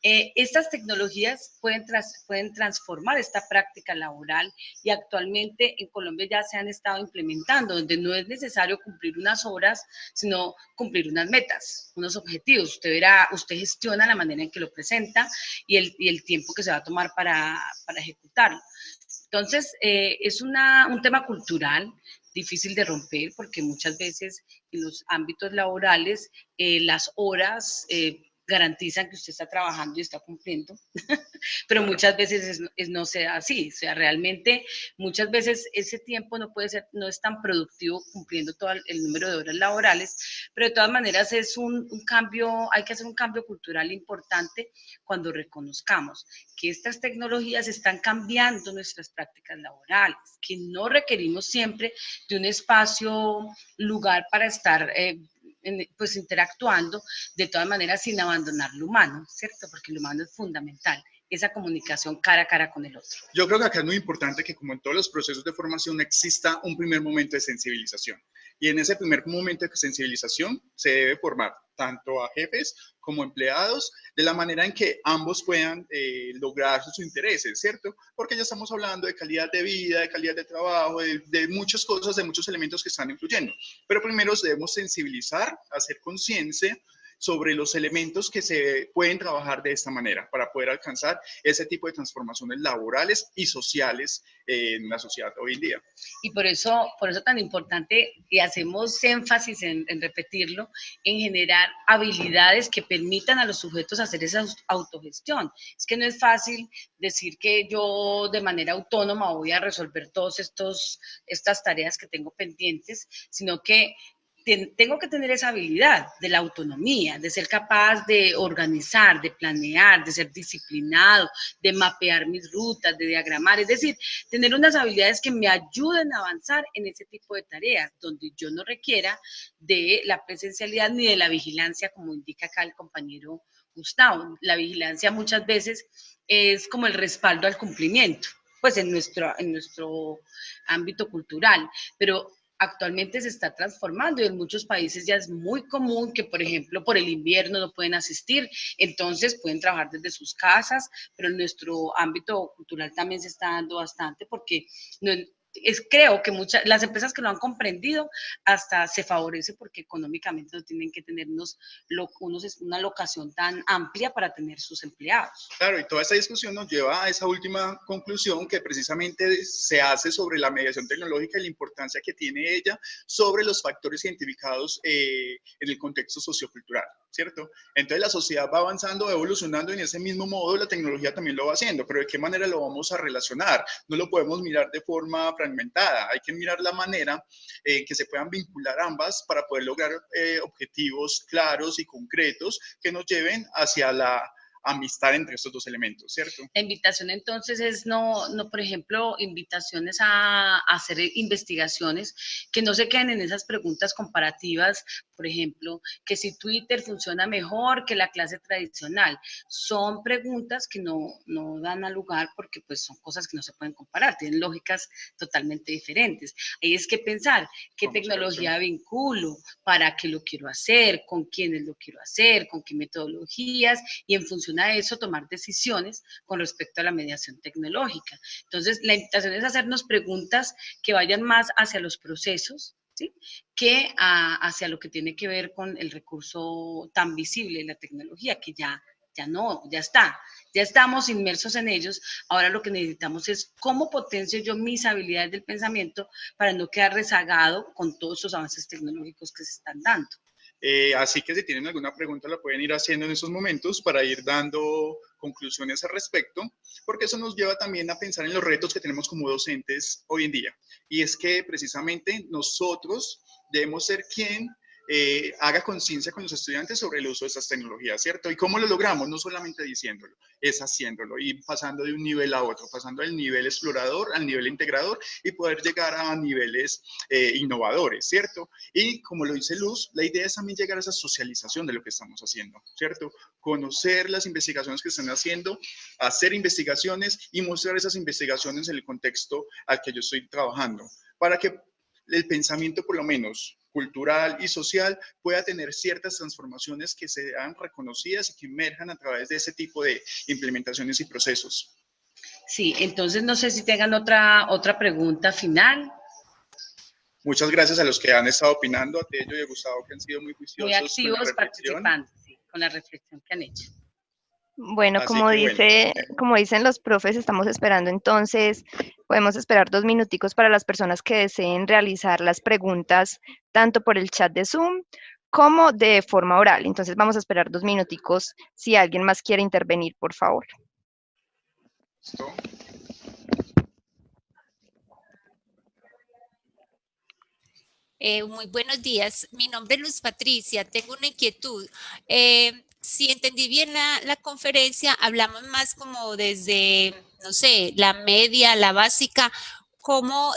Estas tecnologías pueden transformar esta práctica laboral, y actualmente en Colombia ya se han estado implementando, donde no es necesario cumplir unas horas, sino cumplir unas metas, unos objetivos. Usted gestiona la manera en que lo presenta y el tiempo que se va a tomar para ejecutarlo. Entonces, es un tema cultural difícil de romper, porque muchas veces en los ámbitos laborales las horas garantizan que usted está trabajando y está cumpliendo, pero muchas veces no sea así. O sea, realmente muchas veces ese tiempo no es tan productivo cumpliendo todo el número de horas laborales, pero de todas maneras es un cambio, hay que hacer un cambio cultural importante cuando reconozcamos que estas tecnologías están cambiando nuestras prácticas laborales, que no requerimos siempre de un espacio, lugar para estar pues interactuando, de todas maneras sin abandonar lo humano, ¿cierto? Porque lo humano es fundamental. esa comunicación cara a cara con el otro. Yo creo que acá es muy importante que, como en todos los procesos de formación, exista un primer momento de sensibilización. Y en ese primer momento de sensibilización se debe formar tanto a jefes como empleados, de la manera en que ambos puedan lograr sus intereses, ¿cierto? Porque ya estamos hablando de calidad de vida, de calidad de trabajo, de muchas cosas, de muchos elementos que están influyendo. Pero primero debemos sensibilizar, hacer conciencia sobre los elementos que se pueden trabajar de esta manera para poder alcanzar ese tipo de transformaciones laborales y sociales en la sociedad hoy en día. Y por eso tan importante, y hacemos énfasis en repetirlo, en generar habilidades que permitan a los sujetos hacer esa autogestión. Es que no es fácil decir que yo de manera autónoma voy a resolver todas estas tareas que tengo pendientes, sino que tengo que tener esa habilidad de la autonomía, de ser capaz de organizar, de planear, de ser disciplinado, de mapear mis rutas, de diagramar, es decir, tener unas habilidades que me ayuden a avanzar en ese tipo de tareas, donde yo no requiera de la presencialidad ni de la vigilancia, como indica acá el compañero Gustavo. La vigilancia muchas veces es como el respaldo al cumplimiento, pues en nuestro ámbito cultural, pero actualmente se está transformando y en muchos países ya es muy común que, por ejemplo, por el invierno no pueden asistir, entonces pueden trabajar desde sus casas, pero en nuestro ámbito cultural también se está dando bastante porque creo que las empresas que lo han comprendido hasta se favorece porque económicamente no tienen que tener una locación tan amplia para tener sus empleados. Claro, y toda esta discusión nos lleva a esa última conclusión que precisamente se hace sobre la mediación tecnológica y la importancia que tiene ella sobre los factores identificados en el contexto sociocultural, ¿cierto? Entonces la sociedad va avanzando, va evolucionando y en ese mismo modo la tecnología también lo va haciendo, pero ¿de qué manera lo vamos a relacionar? No lo podemos mirar de forma fragmentada, hay que mirar la manera que se puedan vincular ambas para poder lograr objetivos claros y concretos que nos lleven hacia la amistad entre estos dos elementos, ¿cierto? La invitación entonces es no, por ejemplo, invitaciones a hacer investigaciones que no se queden en esas preguntas comparativas, por ejemplo, que si Twitter funciona mejor que la clase tradicional. Son preguntas que no dan a lugar porque pues son cosas que no se pueden comparar, tienen lógicas totalmente diferentes. Ahí es que pensar qué tecnología vinculo, para qué lo quiero hacer, con quiénes lo quiero hacer, con qué metodologías y en función a eso tomar decisiones con respecto a la mediación tecnológica. Entonces, la invitación es hacernos preguntas que vayan más hacia los procesos, ¿sí?, que hacia lo que tiene que ver con el recurso tan visible de la tecnología, que ya estamos inmersos en ellos. Ahora lo que necesitamos es cómo potencio yo mis habilidades del pensamiento para no quedar rezagado con todos esos avances tecnológicos que se están dando. Así que si tienen alguna pregunta la pueden ir haciendo en esos momentos para ir dando conclusiones al respecto, porque eso nos lleva también a pensar en los retos que tenemos como docentes hoy en día. Y es que precisamente nosotros debemos ser quien haga conciencia con los estudiantes sobre el uso de estas tecnologías, ¿cierto? ¿Y cómo lo logramos? No solamente diciéndolo, es haciéndolo y pasando de un nivel a otro, pasando del nivel explorador al nivel integrador y poder llegar a niveles innovadores, ¿cierto? Y como lo dice Luz, la idea es también llegar a esa socialización de lo que estamos haciendo, ¿cierto? Conocer las investigaciones que están haciendo, hacer investigaciones y mostrar esas investigaciones en el contexto al que yo estoy trabajando, para que el pensamiento, por lo menos cultural y social, pueda tener ciertas transformaciones que sean reconocidas y que emerjan a través de ese tipo de implementaciones y procesos. Sí, entonces no sé si tengan otra pregunta final. Muchas gracias a los que han estado opinando, a Tello y a Gustavo, que han sido muy juiciosos. Muy activos participando, sí, con la reflexión que han hecho. Bueno, como dicen los profes, estamos esperando entonces, podemos esperar 2 minuticos para las personas que deseen realizar las preguntas, tanto por el chat de Zoom como de forma oral. Entonces vamos a esperar 2 minuticos si alguien más quiere intervenir, por favor. ¿Listo? Muy buenos días, mi nombre es Luz Patricia, tengo una inquietud. Si entendí bien la conferencia, hablamos más como desde, no sé, la media, la básica. cómo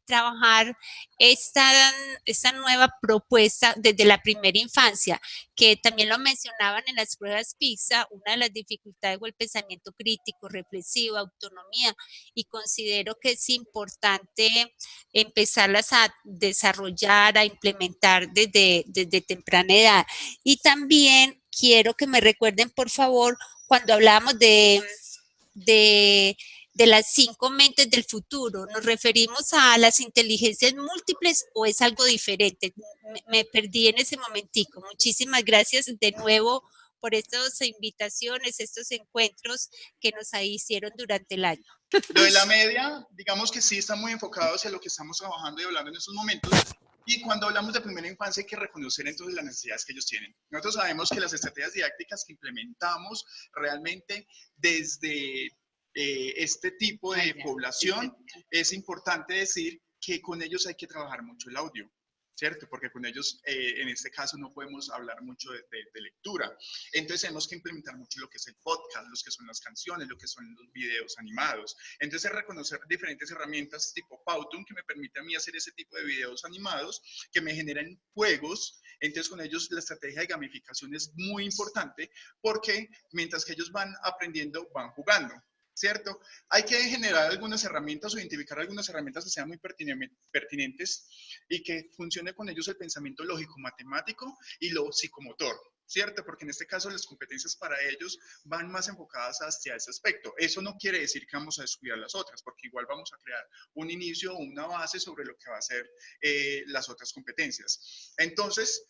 trabajar esta nueva propuesta desde la primera infancia, que también lo mencionaban en las pruebas PISA, una de las dificultades o el pensamiento crítico, reflexivo, autonomía, y considero que es importante empezarlas a desarrollar, a implementar desde temprana edad. Y también quiero que me recuerden, por favor, cuando hablamos de, de las 5 mentes del futuro, ¿nos referimos a las inteligencias múltiples o es algo diferente? Me perdí en ese momentico. Muchísimas gracias de nuevo por estas invitaciones, estos encuentros que nos hicieron durante el año. Lo de la media, digamos que sí está muy enfocado hacia lo que estamos trabajando y hablando en estos momentos. Y cuando hablamos de primera infancia hay que reconocer entonces las necesidades que ellos tienen. Nosotros sabemos que las estrategias didácticas que implementamos realmente desde este tipo de población, es importante decir que con ellos hay que trabajar mucho el audio, ¿cierto? Porque con ellos, en este caso, no podemos hablar mucho de lectura. Entonces tenemos que implementar mucho lo que es el podcast, lo que son las canciones, lo que son los videos animados. Entonces reconocer diferentes herramientas tipo Powtoon que me permite a mí hacer ese tipo de videos animados que me generan juegos. Entonces con ellos la estrategia de gamificación es muy importante porque mientras que ellos van aprendiendo, van jugando. ¿Cierto? Hay que generar algunas herramientas o identificar algunas herramientas que sean muy pertinentes y que funcione con ellos el pensamiento lógico-matemático y lo psicomotor, ¿cierto? Porque en este caso las competencias para ellos van más enfocadas hacia ese aspecto. Eso no quiere decir que vamos a descuidar las otras, porque igual vamos a crear un inicio o una base sobre lo que va a ser las otras competencias. Entonces,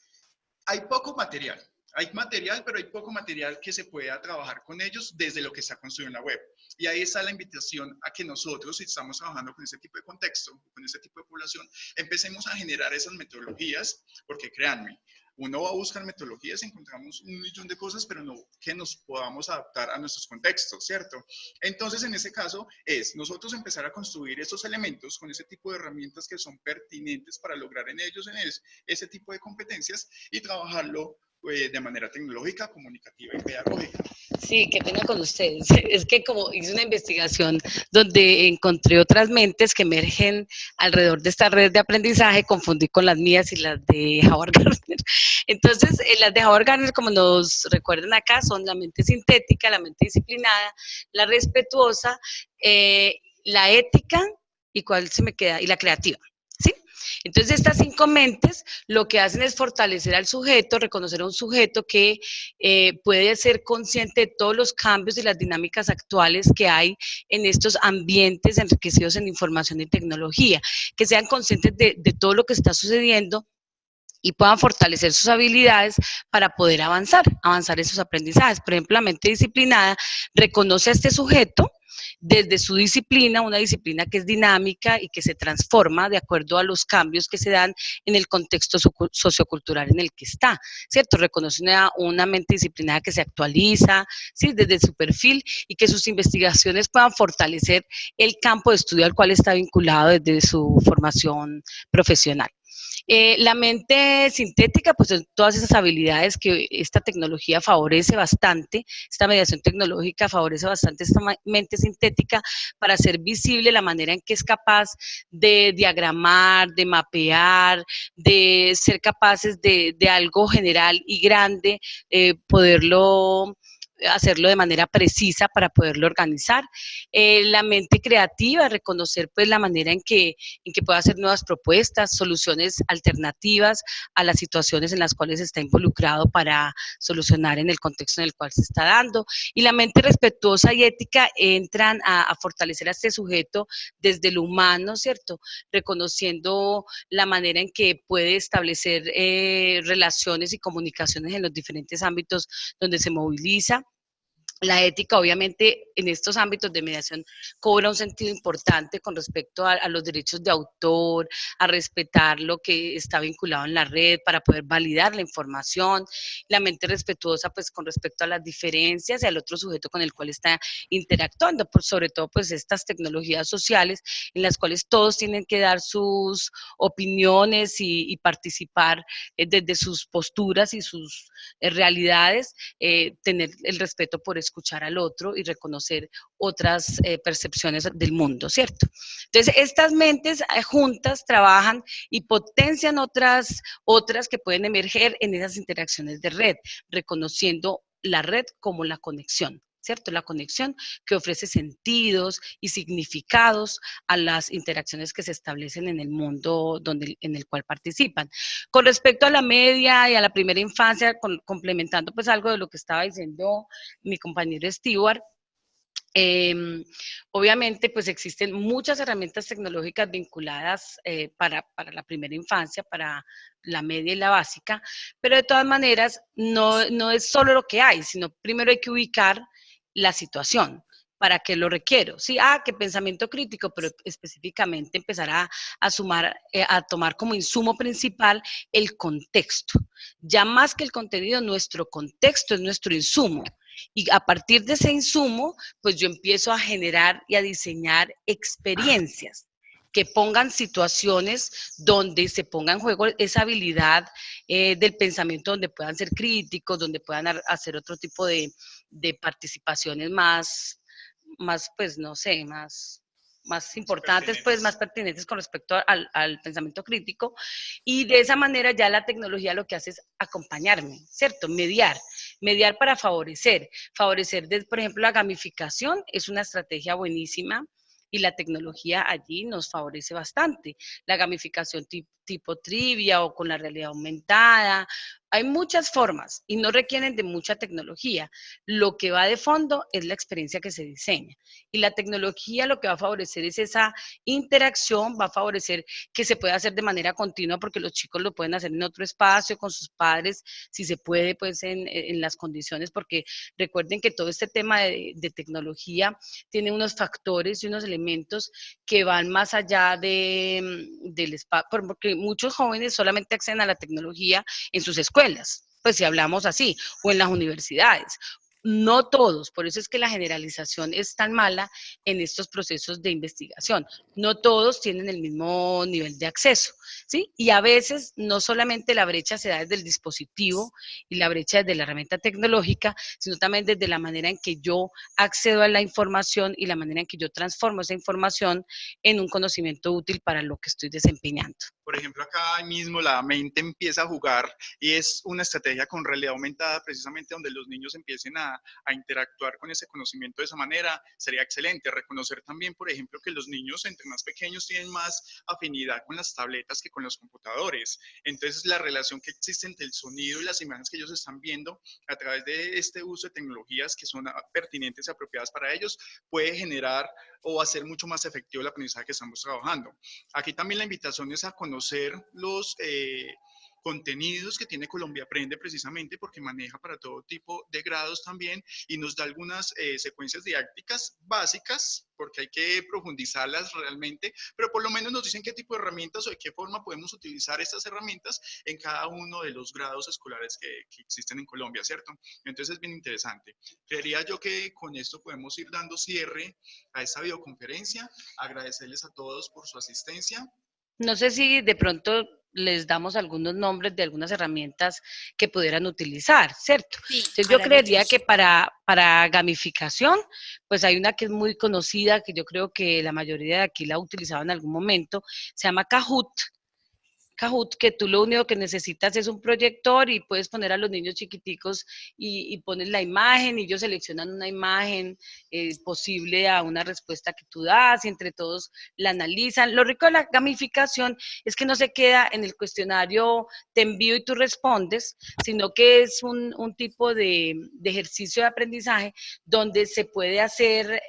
hay poco material. Hay material, pero hay poco material que se pueda trabajar con ellos desde lo que está construido en la web. Y ahí está la invitación a que nosotros, si estamos trabajando con ese tipo de contexto, con ese tipo de población, empecemos a generar esas metodologías, porque créanme, uno va a buscar metodologías, encontramos un millón de cosas, pero no que nos podamos adaptar a nuestros contextos, ¿cierto? Entonces, en ese caso, es nosotros empezar a construir estos elementos con ese tipo de herramientas que son pertinentes para lograr en ellos ese tipo de competencias y trabajarlo de manera tecnológica, comunicativa y pedagógica. Sí, qué pena con ustedes. Es que como hice una investigación donde encontré otras mentes que emergen alrededor de esta red de aprendizaje, confundí con las mías y las de Howard Gardner. Entonces, las de Howard Gardner, como nos recuerdan acá, son la mente sintética, la mente disciplinada, la respetuosa, la ética y ¿cuál se me queda? Y la creativa. ¿Sí? Entonces, estas 5 mentes lo que hacen es fortalecer al sujeto, reconocer a un sujeto que puede ser consciente de todos los cambios y las dinámicas actuales que hay en estos ambientes enriquecidos en información y tecnología, que sean conscientes de todo lo que está sucediendo y puedan fortalecer sus habilidades para poder avanzar en sus aprendizajes. Por ejemplo, la mente disciplinada reconoce a este sujeto desde su disciplina, una disciplina que es dinámica y que se transforma de acuerdo a los cambios que se dan en el contexto sociocultural en el que está, ¿cierto? Reconoce una mente disciplinada que se actualiza, ¿sí? Desde su perfil y que sus investigaciones puedan fortalecer el campo de estudio al cual está vinculado desde su formación profesional. La mente sintética, pues son todas esas habilidades que esta tecnología favorece bastante, esta mediación tecnológica favorece bastante esta mente sintética para hacer visible la manera en que es capaz de diagramar, de mapear, de ser capaces de algo general y grande, hacerlo de manera precisa para poderlo organizar. La mente creativa, reconocer pues la manera en que pueda hacer nuevas propuestas, soluciones alternativas a las situaciones en las cuales está involucrado para solucionar en el contexto en el cual se está dando. Y la mente respetuosa y ética entran a fortalecer a este sujeto desde lo humano, ¿cierto? Reconociendo la manera en que puede establecer relaciones y comunicaciones en los diferentes ámbitos donde se moviliza. La ética, obviamente, en estos ámbitos de mediación cobra un sentido importante con respecto a los derechos de autor, a respetar lo que está vinculado en la red para poder validar la información. La mente respetuosa, pues, con respecto a las diferencias y al otro sujeto con el cual está interactuando, sobre todo, pues, estas tecnologías sociales en las cuales todos tienen que dar sus opiniones y participar desde sus posturas y sus realidades, tener el respeto por escuchar escuchar al otro y reconocer otras percepciones del mundo, ¿cierto? Entonces, estas mentes juntas trabajan y potencian otras que pueden emerger en esas interacciones de red, reconociendo la red como la conexión, ¿cierto? La conexión que ofrece sentidos y significados a las interacciones que se establecen en el mundo en el cual participan. Con respecto a la media y a la primera infancia, complementando pues algo de lo que estaba diciendo mi compañero Stewart, obviamente, pues existen muchas herramientas tecnológicas vinculadas para la primera infancia, para la media y la básica, pero de todas maneras no es solo lo que hay, sino primero hay que ubicar la situación. ¿Para qué lo requiero? Sí, que pensamiento crítico, pero específicamente empezar a tomar como insumo principal el contexto. Ya más que el contenido, nuestro contexto es nuestro insumo. Y a partir de ese insumo, pues yo empiezo a generar y a diseñar experiencias que pongan situaciones donde se ponga en juego esa habilidad del pensamiento, donde puedan ser críticos, donde puedan hacer otro tipo de participaciones más, pues no sé, más importantes, pues más pertinentes con respecto al pensamiento crítico, y de esa manera ya la tecnología lo que hace es acompañarme, ¿cierto? Mediar para favorecer, por ejemplo, la gamificación es una estrategia buenísima y la tecnología allí nos favorece bastante. La gamificación tipo trivia o con la realidad aumentada, hay muchas formas y no requieren de mucha tecnología. Lo que va de fondo es la experiencia que se diseña. Y la tecnología lo que va a favorecer es esa interacción, va a favorecer que se pueda hacer de manera continua porque los chicos lo pueden hacer en otro espacio con sus padres, si se puede, pues en las condiciones, porque recuerden que todo este tema de tecnología tiene unos factores y unos elementos que van más allá del espacio, porque muchos jóvenes solamente acceden a la tecnología en sus escuelas, pues si hablamos así, o en las universidades. No todos, por eso es que la generalización es tan mala en estos procesos de investigación. No todos tienen el mismo nivel de acceso, ¿sí? Y a veces no solamente la brecha se da desde el dispositivo y la brecha desde la herramienta tecnológica, sino también desde la manera en que yo accedo a la información y la manera en que yo transformo esa información en un conocimiento útil para lo que estoy desempeñando. Por ejemplo, acá mismo la mente empieza a jugar y es una estrategia con realidad aumentada, precisamente donde los niños empiecen a interactuar con ese conocimiento de esa manera. Sería excelente reconocer también, por ejemplo, que los niños entre más pequeños tienen más afinidad con las tabletas que con los computadores. Entonces, la relación que existe entre el sonido y las imágenes que ellos están viendo a través de este uso de tecnologías que son pertinentes y apropiadas para ellos puede generar o hacer mucho más efectivo el aprendizaje que estamos trabajando. Aquí también la invitación es a conocer los contenidos que tiene Colombia Aprende, precisamente porque maneja para todo tipo de grados también y nos da algunas secuencias didácticas básicas, porque hay que profundizarlas realmente, pero por lo menos nos dicen qué tipo de herramientas o de qué forma podemos utilizar estas herramientas en cada uno de los grados escolares que existen en Colombia, ¿cierto? Entonces es bien interesante. Creería yo que con esto podemos ir dando cierre a esta videoconferencia, agradecerles a todos por su asistencia. No sé si de pronto les damos algunos nombres de algunas herramientas que pudieran utilizar, ¿cierto? Sí, Entonces yo creería que para gamificación, pues hay una que es muy conocida, que yo creo que la mayoría de aquí la ha utilizado en algún momento, se llama Kahoot. Kahoot, que tú lo único que necesitas es un proyector y puedes poner a los niños chiquiticos y pones la imagen y ellos seleccionan una imagen posible a una respuesta que tú das y entre todos la analizan. Lo rico de la gamificación es que no se queda en el cuestionario te envío y tú respondes, sino que es un tipo de ejercicio de aprendizaje donde se puede hacer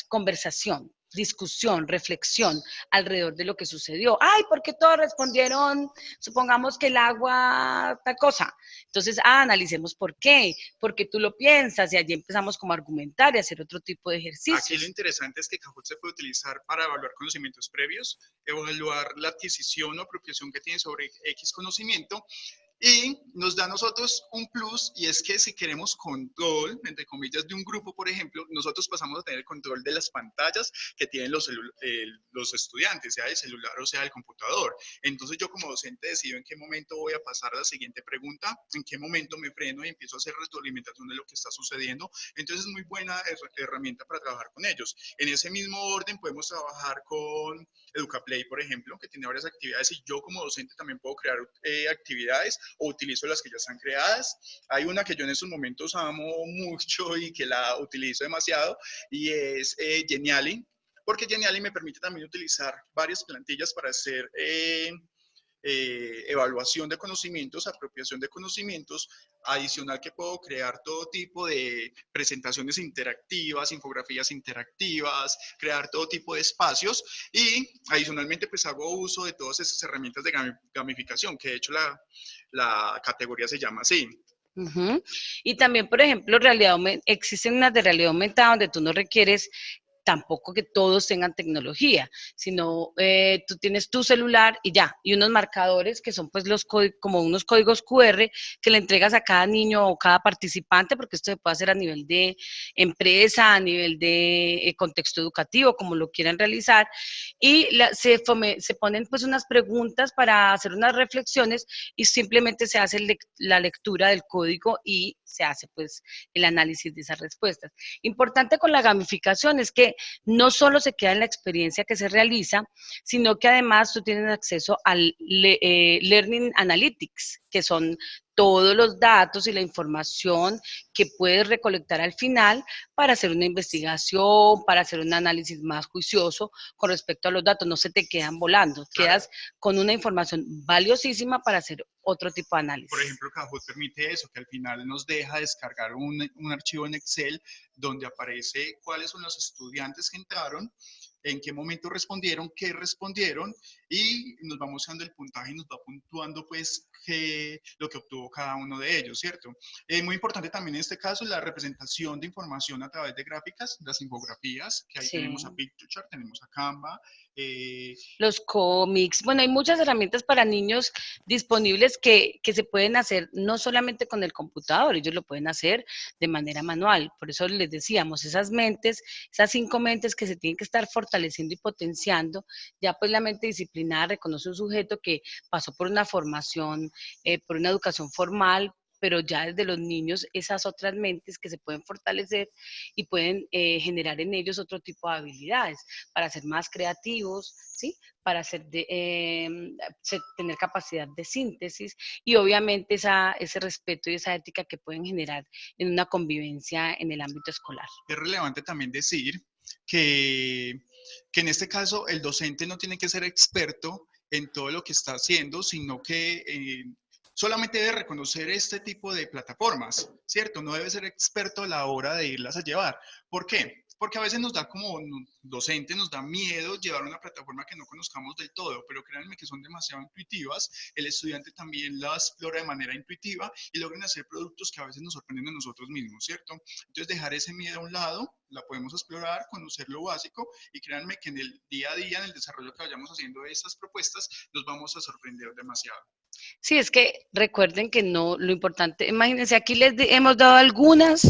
conversación, discusión, reflexión alrededor de lo que sucedió. Ay, ¿por qué todos respondieron, supongamos que el agua, tal cosa? Entonces, analicemos por qué, porque tú lo piensas y allí empezamos como a argumentar y a hacer otro tipo de ejercicios. Aquí lo interesante es que Kahoot se puede utilizar para evaluar conocimientos previos, evaluar la adquisición o apropiación que tiene sobre X conocimiento Y nos da a nosotros un plus, y es que si queremos control, entre comillas, de un grupo, por ejemplo, nosotros pasamos a tener control de las pantallas que tienen los estudiantes, sea el celular o sea el computador. Entonces yo como docente decido en qué momento voy a pasar a la siguiente pregunta, en qué momento me freno y empiezo a hacer retroalimentación de lo que está sucediendo. Entonces es muy buena herramienta para trabajar con ellos. En ese mismo orden podemos trabajar con EducaPlay, por ejemplo, que tiene varias actividades, y yo como docente también puedo crear actividades o utilizo las que ya están creadas. Hay una que yo en estos momentos amo mucho y que la utilizo demasiado, y es Geniali, porque Geniali me permite también utilizar varias plantillas para hacer evaluación de conocimientos, apropiación de conocimientos, adicional que puedo crear todo tipo de presentaciones interactivas, infografías interactivas, crear todo tipo de espacios, y adicionalmente pues hago uso de todas esas herramientas de gamificación, que de hecho la categoría se llama así. Y también, por ejemplo, existen unas de realidad aumentada donde tú no requieres tampoco que todos tengan tecnología, sino tú tienes tu celular y ya, y unos marcadores que son pues como unos códigos QR que le entregas a cada niño o cada participante, porque esto se puede hacer a nivel de empresa, a nivel de contexto educativo, como lo quieran realizar, y se ponen pues unas preguntas para hacer unas reflexiones, y simplemente se hace la lectura del código y se hace pues el análisis de esas respuestas. Importante con la gamificación es que no solo se queda en la experiencia que se realiza, sino que además tú tienes acceso al Learning Analytics, que son todos los datos y la información que puedes recolectar al final para hacer una investigación, para hacer un análisis más juicioso con respecto a los datos. No se te quedan volando, claro. Quedas con una información valiosísima para hacer otro tipo de análisis. Por ejemplo, Kahoot permite eso, que al final nos deja descargar un archivo en Excel donde aparece cuáles son los estudiantes que entraron, en qué momento respondieron, qué respondieron, y nos va mostrando el puntaje y nos va puntuando pues lo que obtuvo cada uno de ellos, ¿cierto? Muy importante también en este caso la representación de información a través de gráficas, las infografías, que ahí tenemos a Pictochart, tenemos a Canva, los cómics, bueno, hay muchas herramientas para niños disponibles que se pueden hacer no solamente con el computador, ellos lo pueden hacer de manera manual. Por eso les decíamos, esas 5 mentes que se tienen que estar fortaleciendo y potenciando, ya pues la mente disciplinada reconoce un sujeto que pasó por una formación, por una educación formal, pero ya desde los niños esas otras mentes que se pueden fortalecer y pueden generar en ellos otro tipo de habilidades para ser más creativos, ¿sí? Para tener capacidad de síntesis y obviamente ese respeto y esa ética que pueden generar en una convivencia en el ámbito escolar. Es relevante también decir que en este caso el docente no tiene que ser experto en todo lo que está haciendo, sino que solamente debe reconocer este tipo de plataformas, ¿cierto? No debe ser experto a la hora de irlas a llevar. ¿Por qué? Porque a veces nos da como docente, nos da miedo llevar una plataforma que no conozcamos del todo, pero créanme que son demasiado intuitivas, el estudiante también las explora de manera intuitiva y logran hacer productos que a veces nos sorprenden a nosotros mismos, ¿cierto? Entonces dejar ese miedo a un lado, la podemos explorar, conocer lo básico, y créanme que en el día a día, en el desarrollo que vayamos haciendo de estas propuestas, nos vamos a sorprender demasiado. Sí, es que recuerden que no, lo importante, imagínense, aquí hemos dado algunas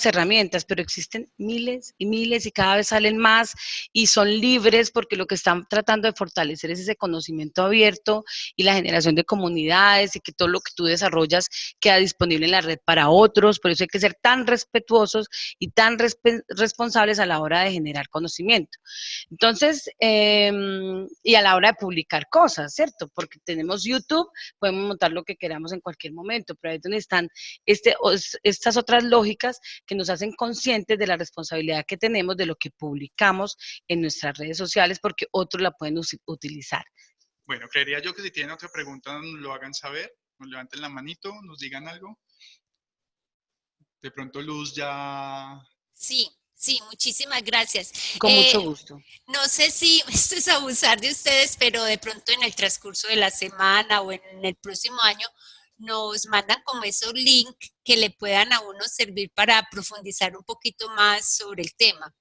herramientas, pero existen miles y miles y cada vez salen más y son libres porque lo que están tratando de fortalecer es ese conocimiento abierto y la generación de comunidades y que todo lo que tú desarrollas queda disponible en la red para otros. Por eso hay que ser tan respetuosos y tan responsables a la hora de generar conocimiento. Entonces, y a la hora de publicar cosas, ¿cierto? Porque tenemos YouTube, podemos montar lo que queramos en cualquier momento, pero ahí es donde están estas otras lógicas que nos hacen conscientes de la responsabilidad que tenemos de lo que publicamos en nuestras redes sociales, porque otros la pueden utilizar. Bueno, creería yo que si tienen otra pregunta nos lo hagan saber, nos levanten la manito, nos digan algo. De pronto Luz ya... Sí, sí, muchísimas gracias. Con mucho gusto. No sé si esto es abusar de ustedes, pero de pronto en el transcurso de la semana o en el próximo año nos mandan como esos links que le puedan a uno servir para profundizar un poquito más sobre el tema.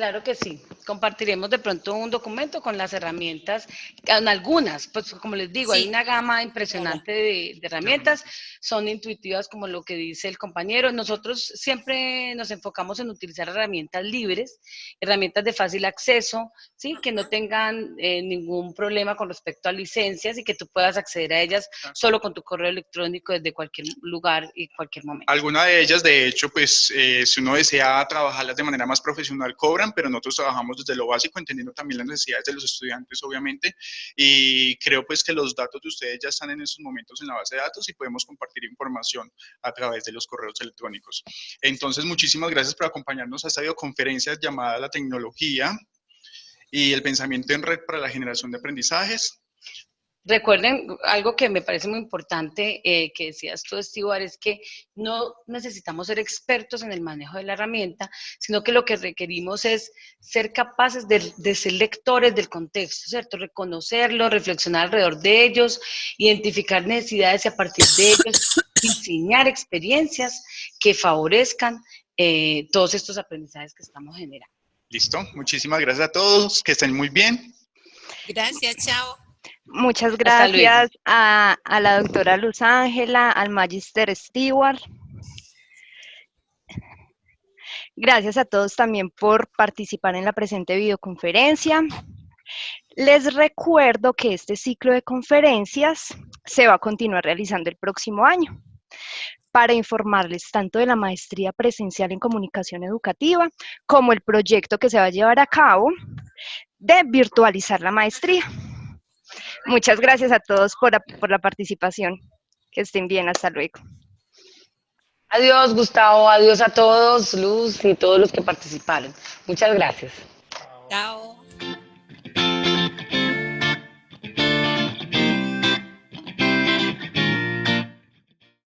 Claro que sí. Compartiremos de pronto un documento con las herramientas, con algunas, pues como les digo, hay Sí. una gama impresionante de herramientas, son intuitivas como lo que dice el compañero. Nosotros siempre nos enfocamos en utilizar herramientas libres, herramientas de fácil acceso, ¿sí? Que no tengan ningún problema con respecto a licencias y que tú puedas acceder a ellas solo con tu correo electrónico desde cualquier lugar y cualquier momento. Alguna de ellas, de hecho, pues si uno desea trabajarlas de manera más profesional, cobran, pero nosotros trabajamos desde lo básico, entendiendo también las necesidades de los estudiantes, obviamente, y creo pues que los datos de ustedes ya están en estos momentos en la base de datos y podemos compartir información a través de los correos electrónicos. Entonces, muchísimas gracias por acompañarnos a esta videoconferencia llamada La Tecnología y el Pensamiento en Red para la Generación de Aprendizajes. Recuerden, algo que me parece muy importante que decías tú, Stewart, es que no necesitamos ser expertos en el manejo de la herramienta, sino que lo que requerimos es ser capaces de ser lectores del contexto, ¿cierto? Reconocerlo, reflexionar alrededor de ellos, identificar necesidades y a partir de ellos diseñar experiencias que favorezcan todos estos aprendizajes que estamos generando. Listo, muchísimas gracias a todos, que estén muy bien. Gracias, chao. Muchas gracias a la doctora Luz Ángela, al Magister Stewart. Gracias a todos también por participar en la presente videoconferencia. Les recuerdo que este ciclo de conferencias se va a continuar realizando el próximo año. Para informarles tanto de la maestría presencial en comunicación educativa como el proyecto que se va a llevar a cabo de virtualizar la maestría. Muchas gracias a todos por la participación. Que estén bien, hasta luego. Adiós, Gustavo, adiós a todos, Luz y todos los que participaron. Muchas gracias. Chao.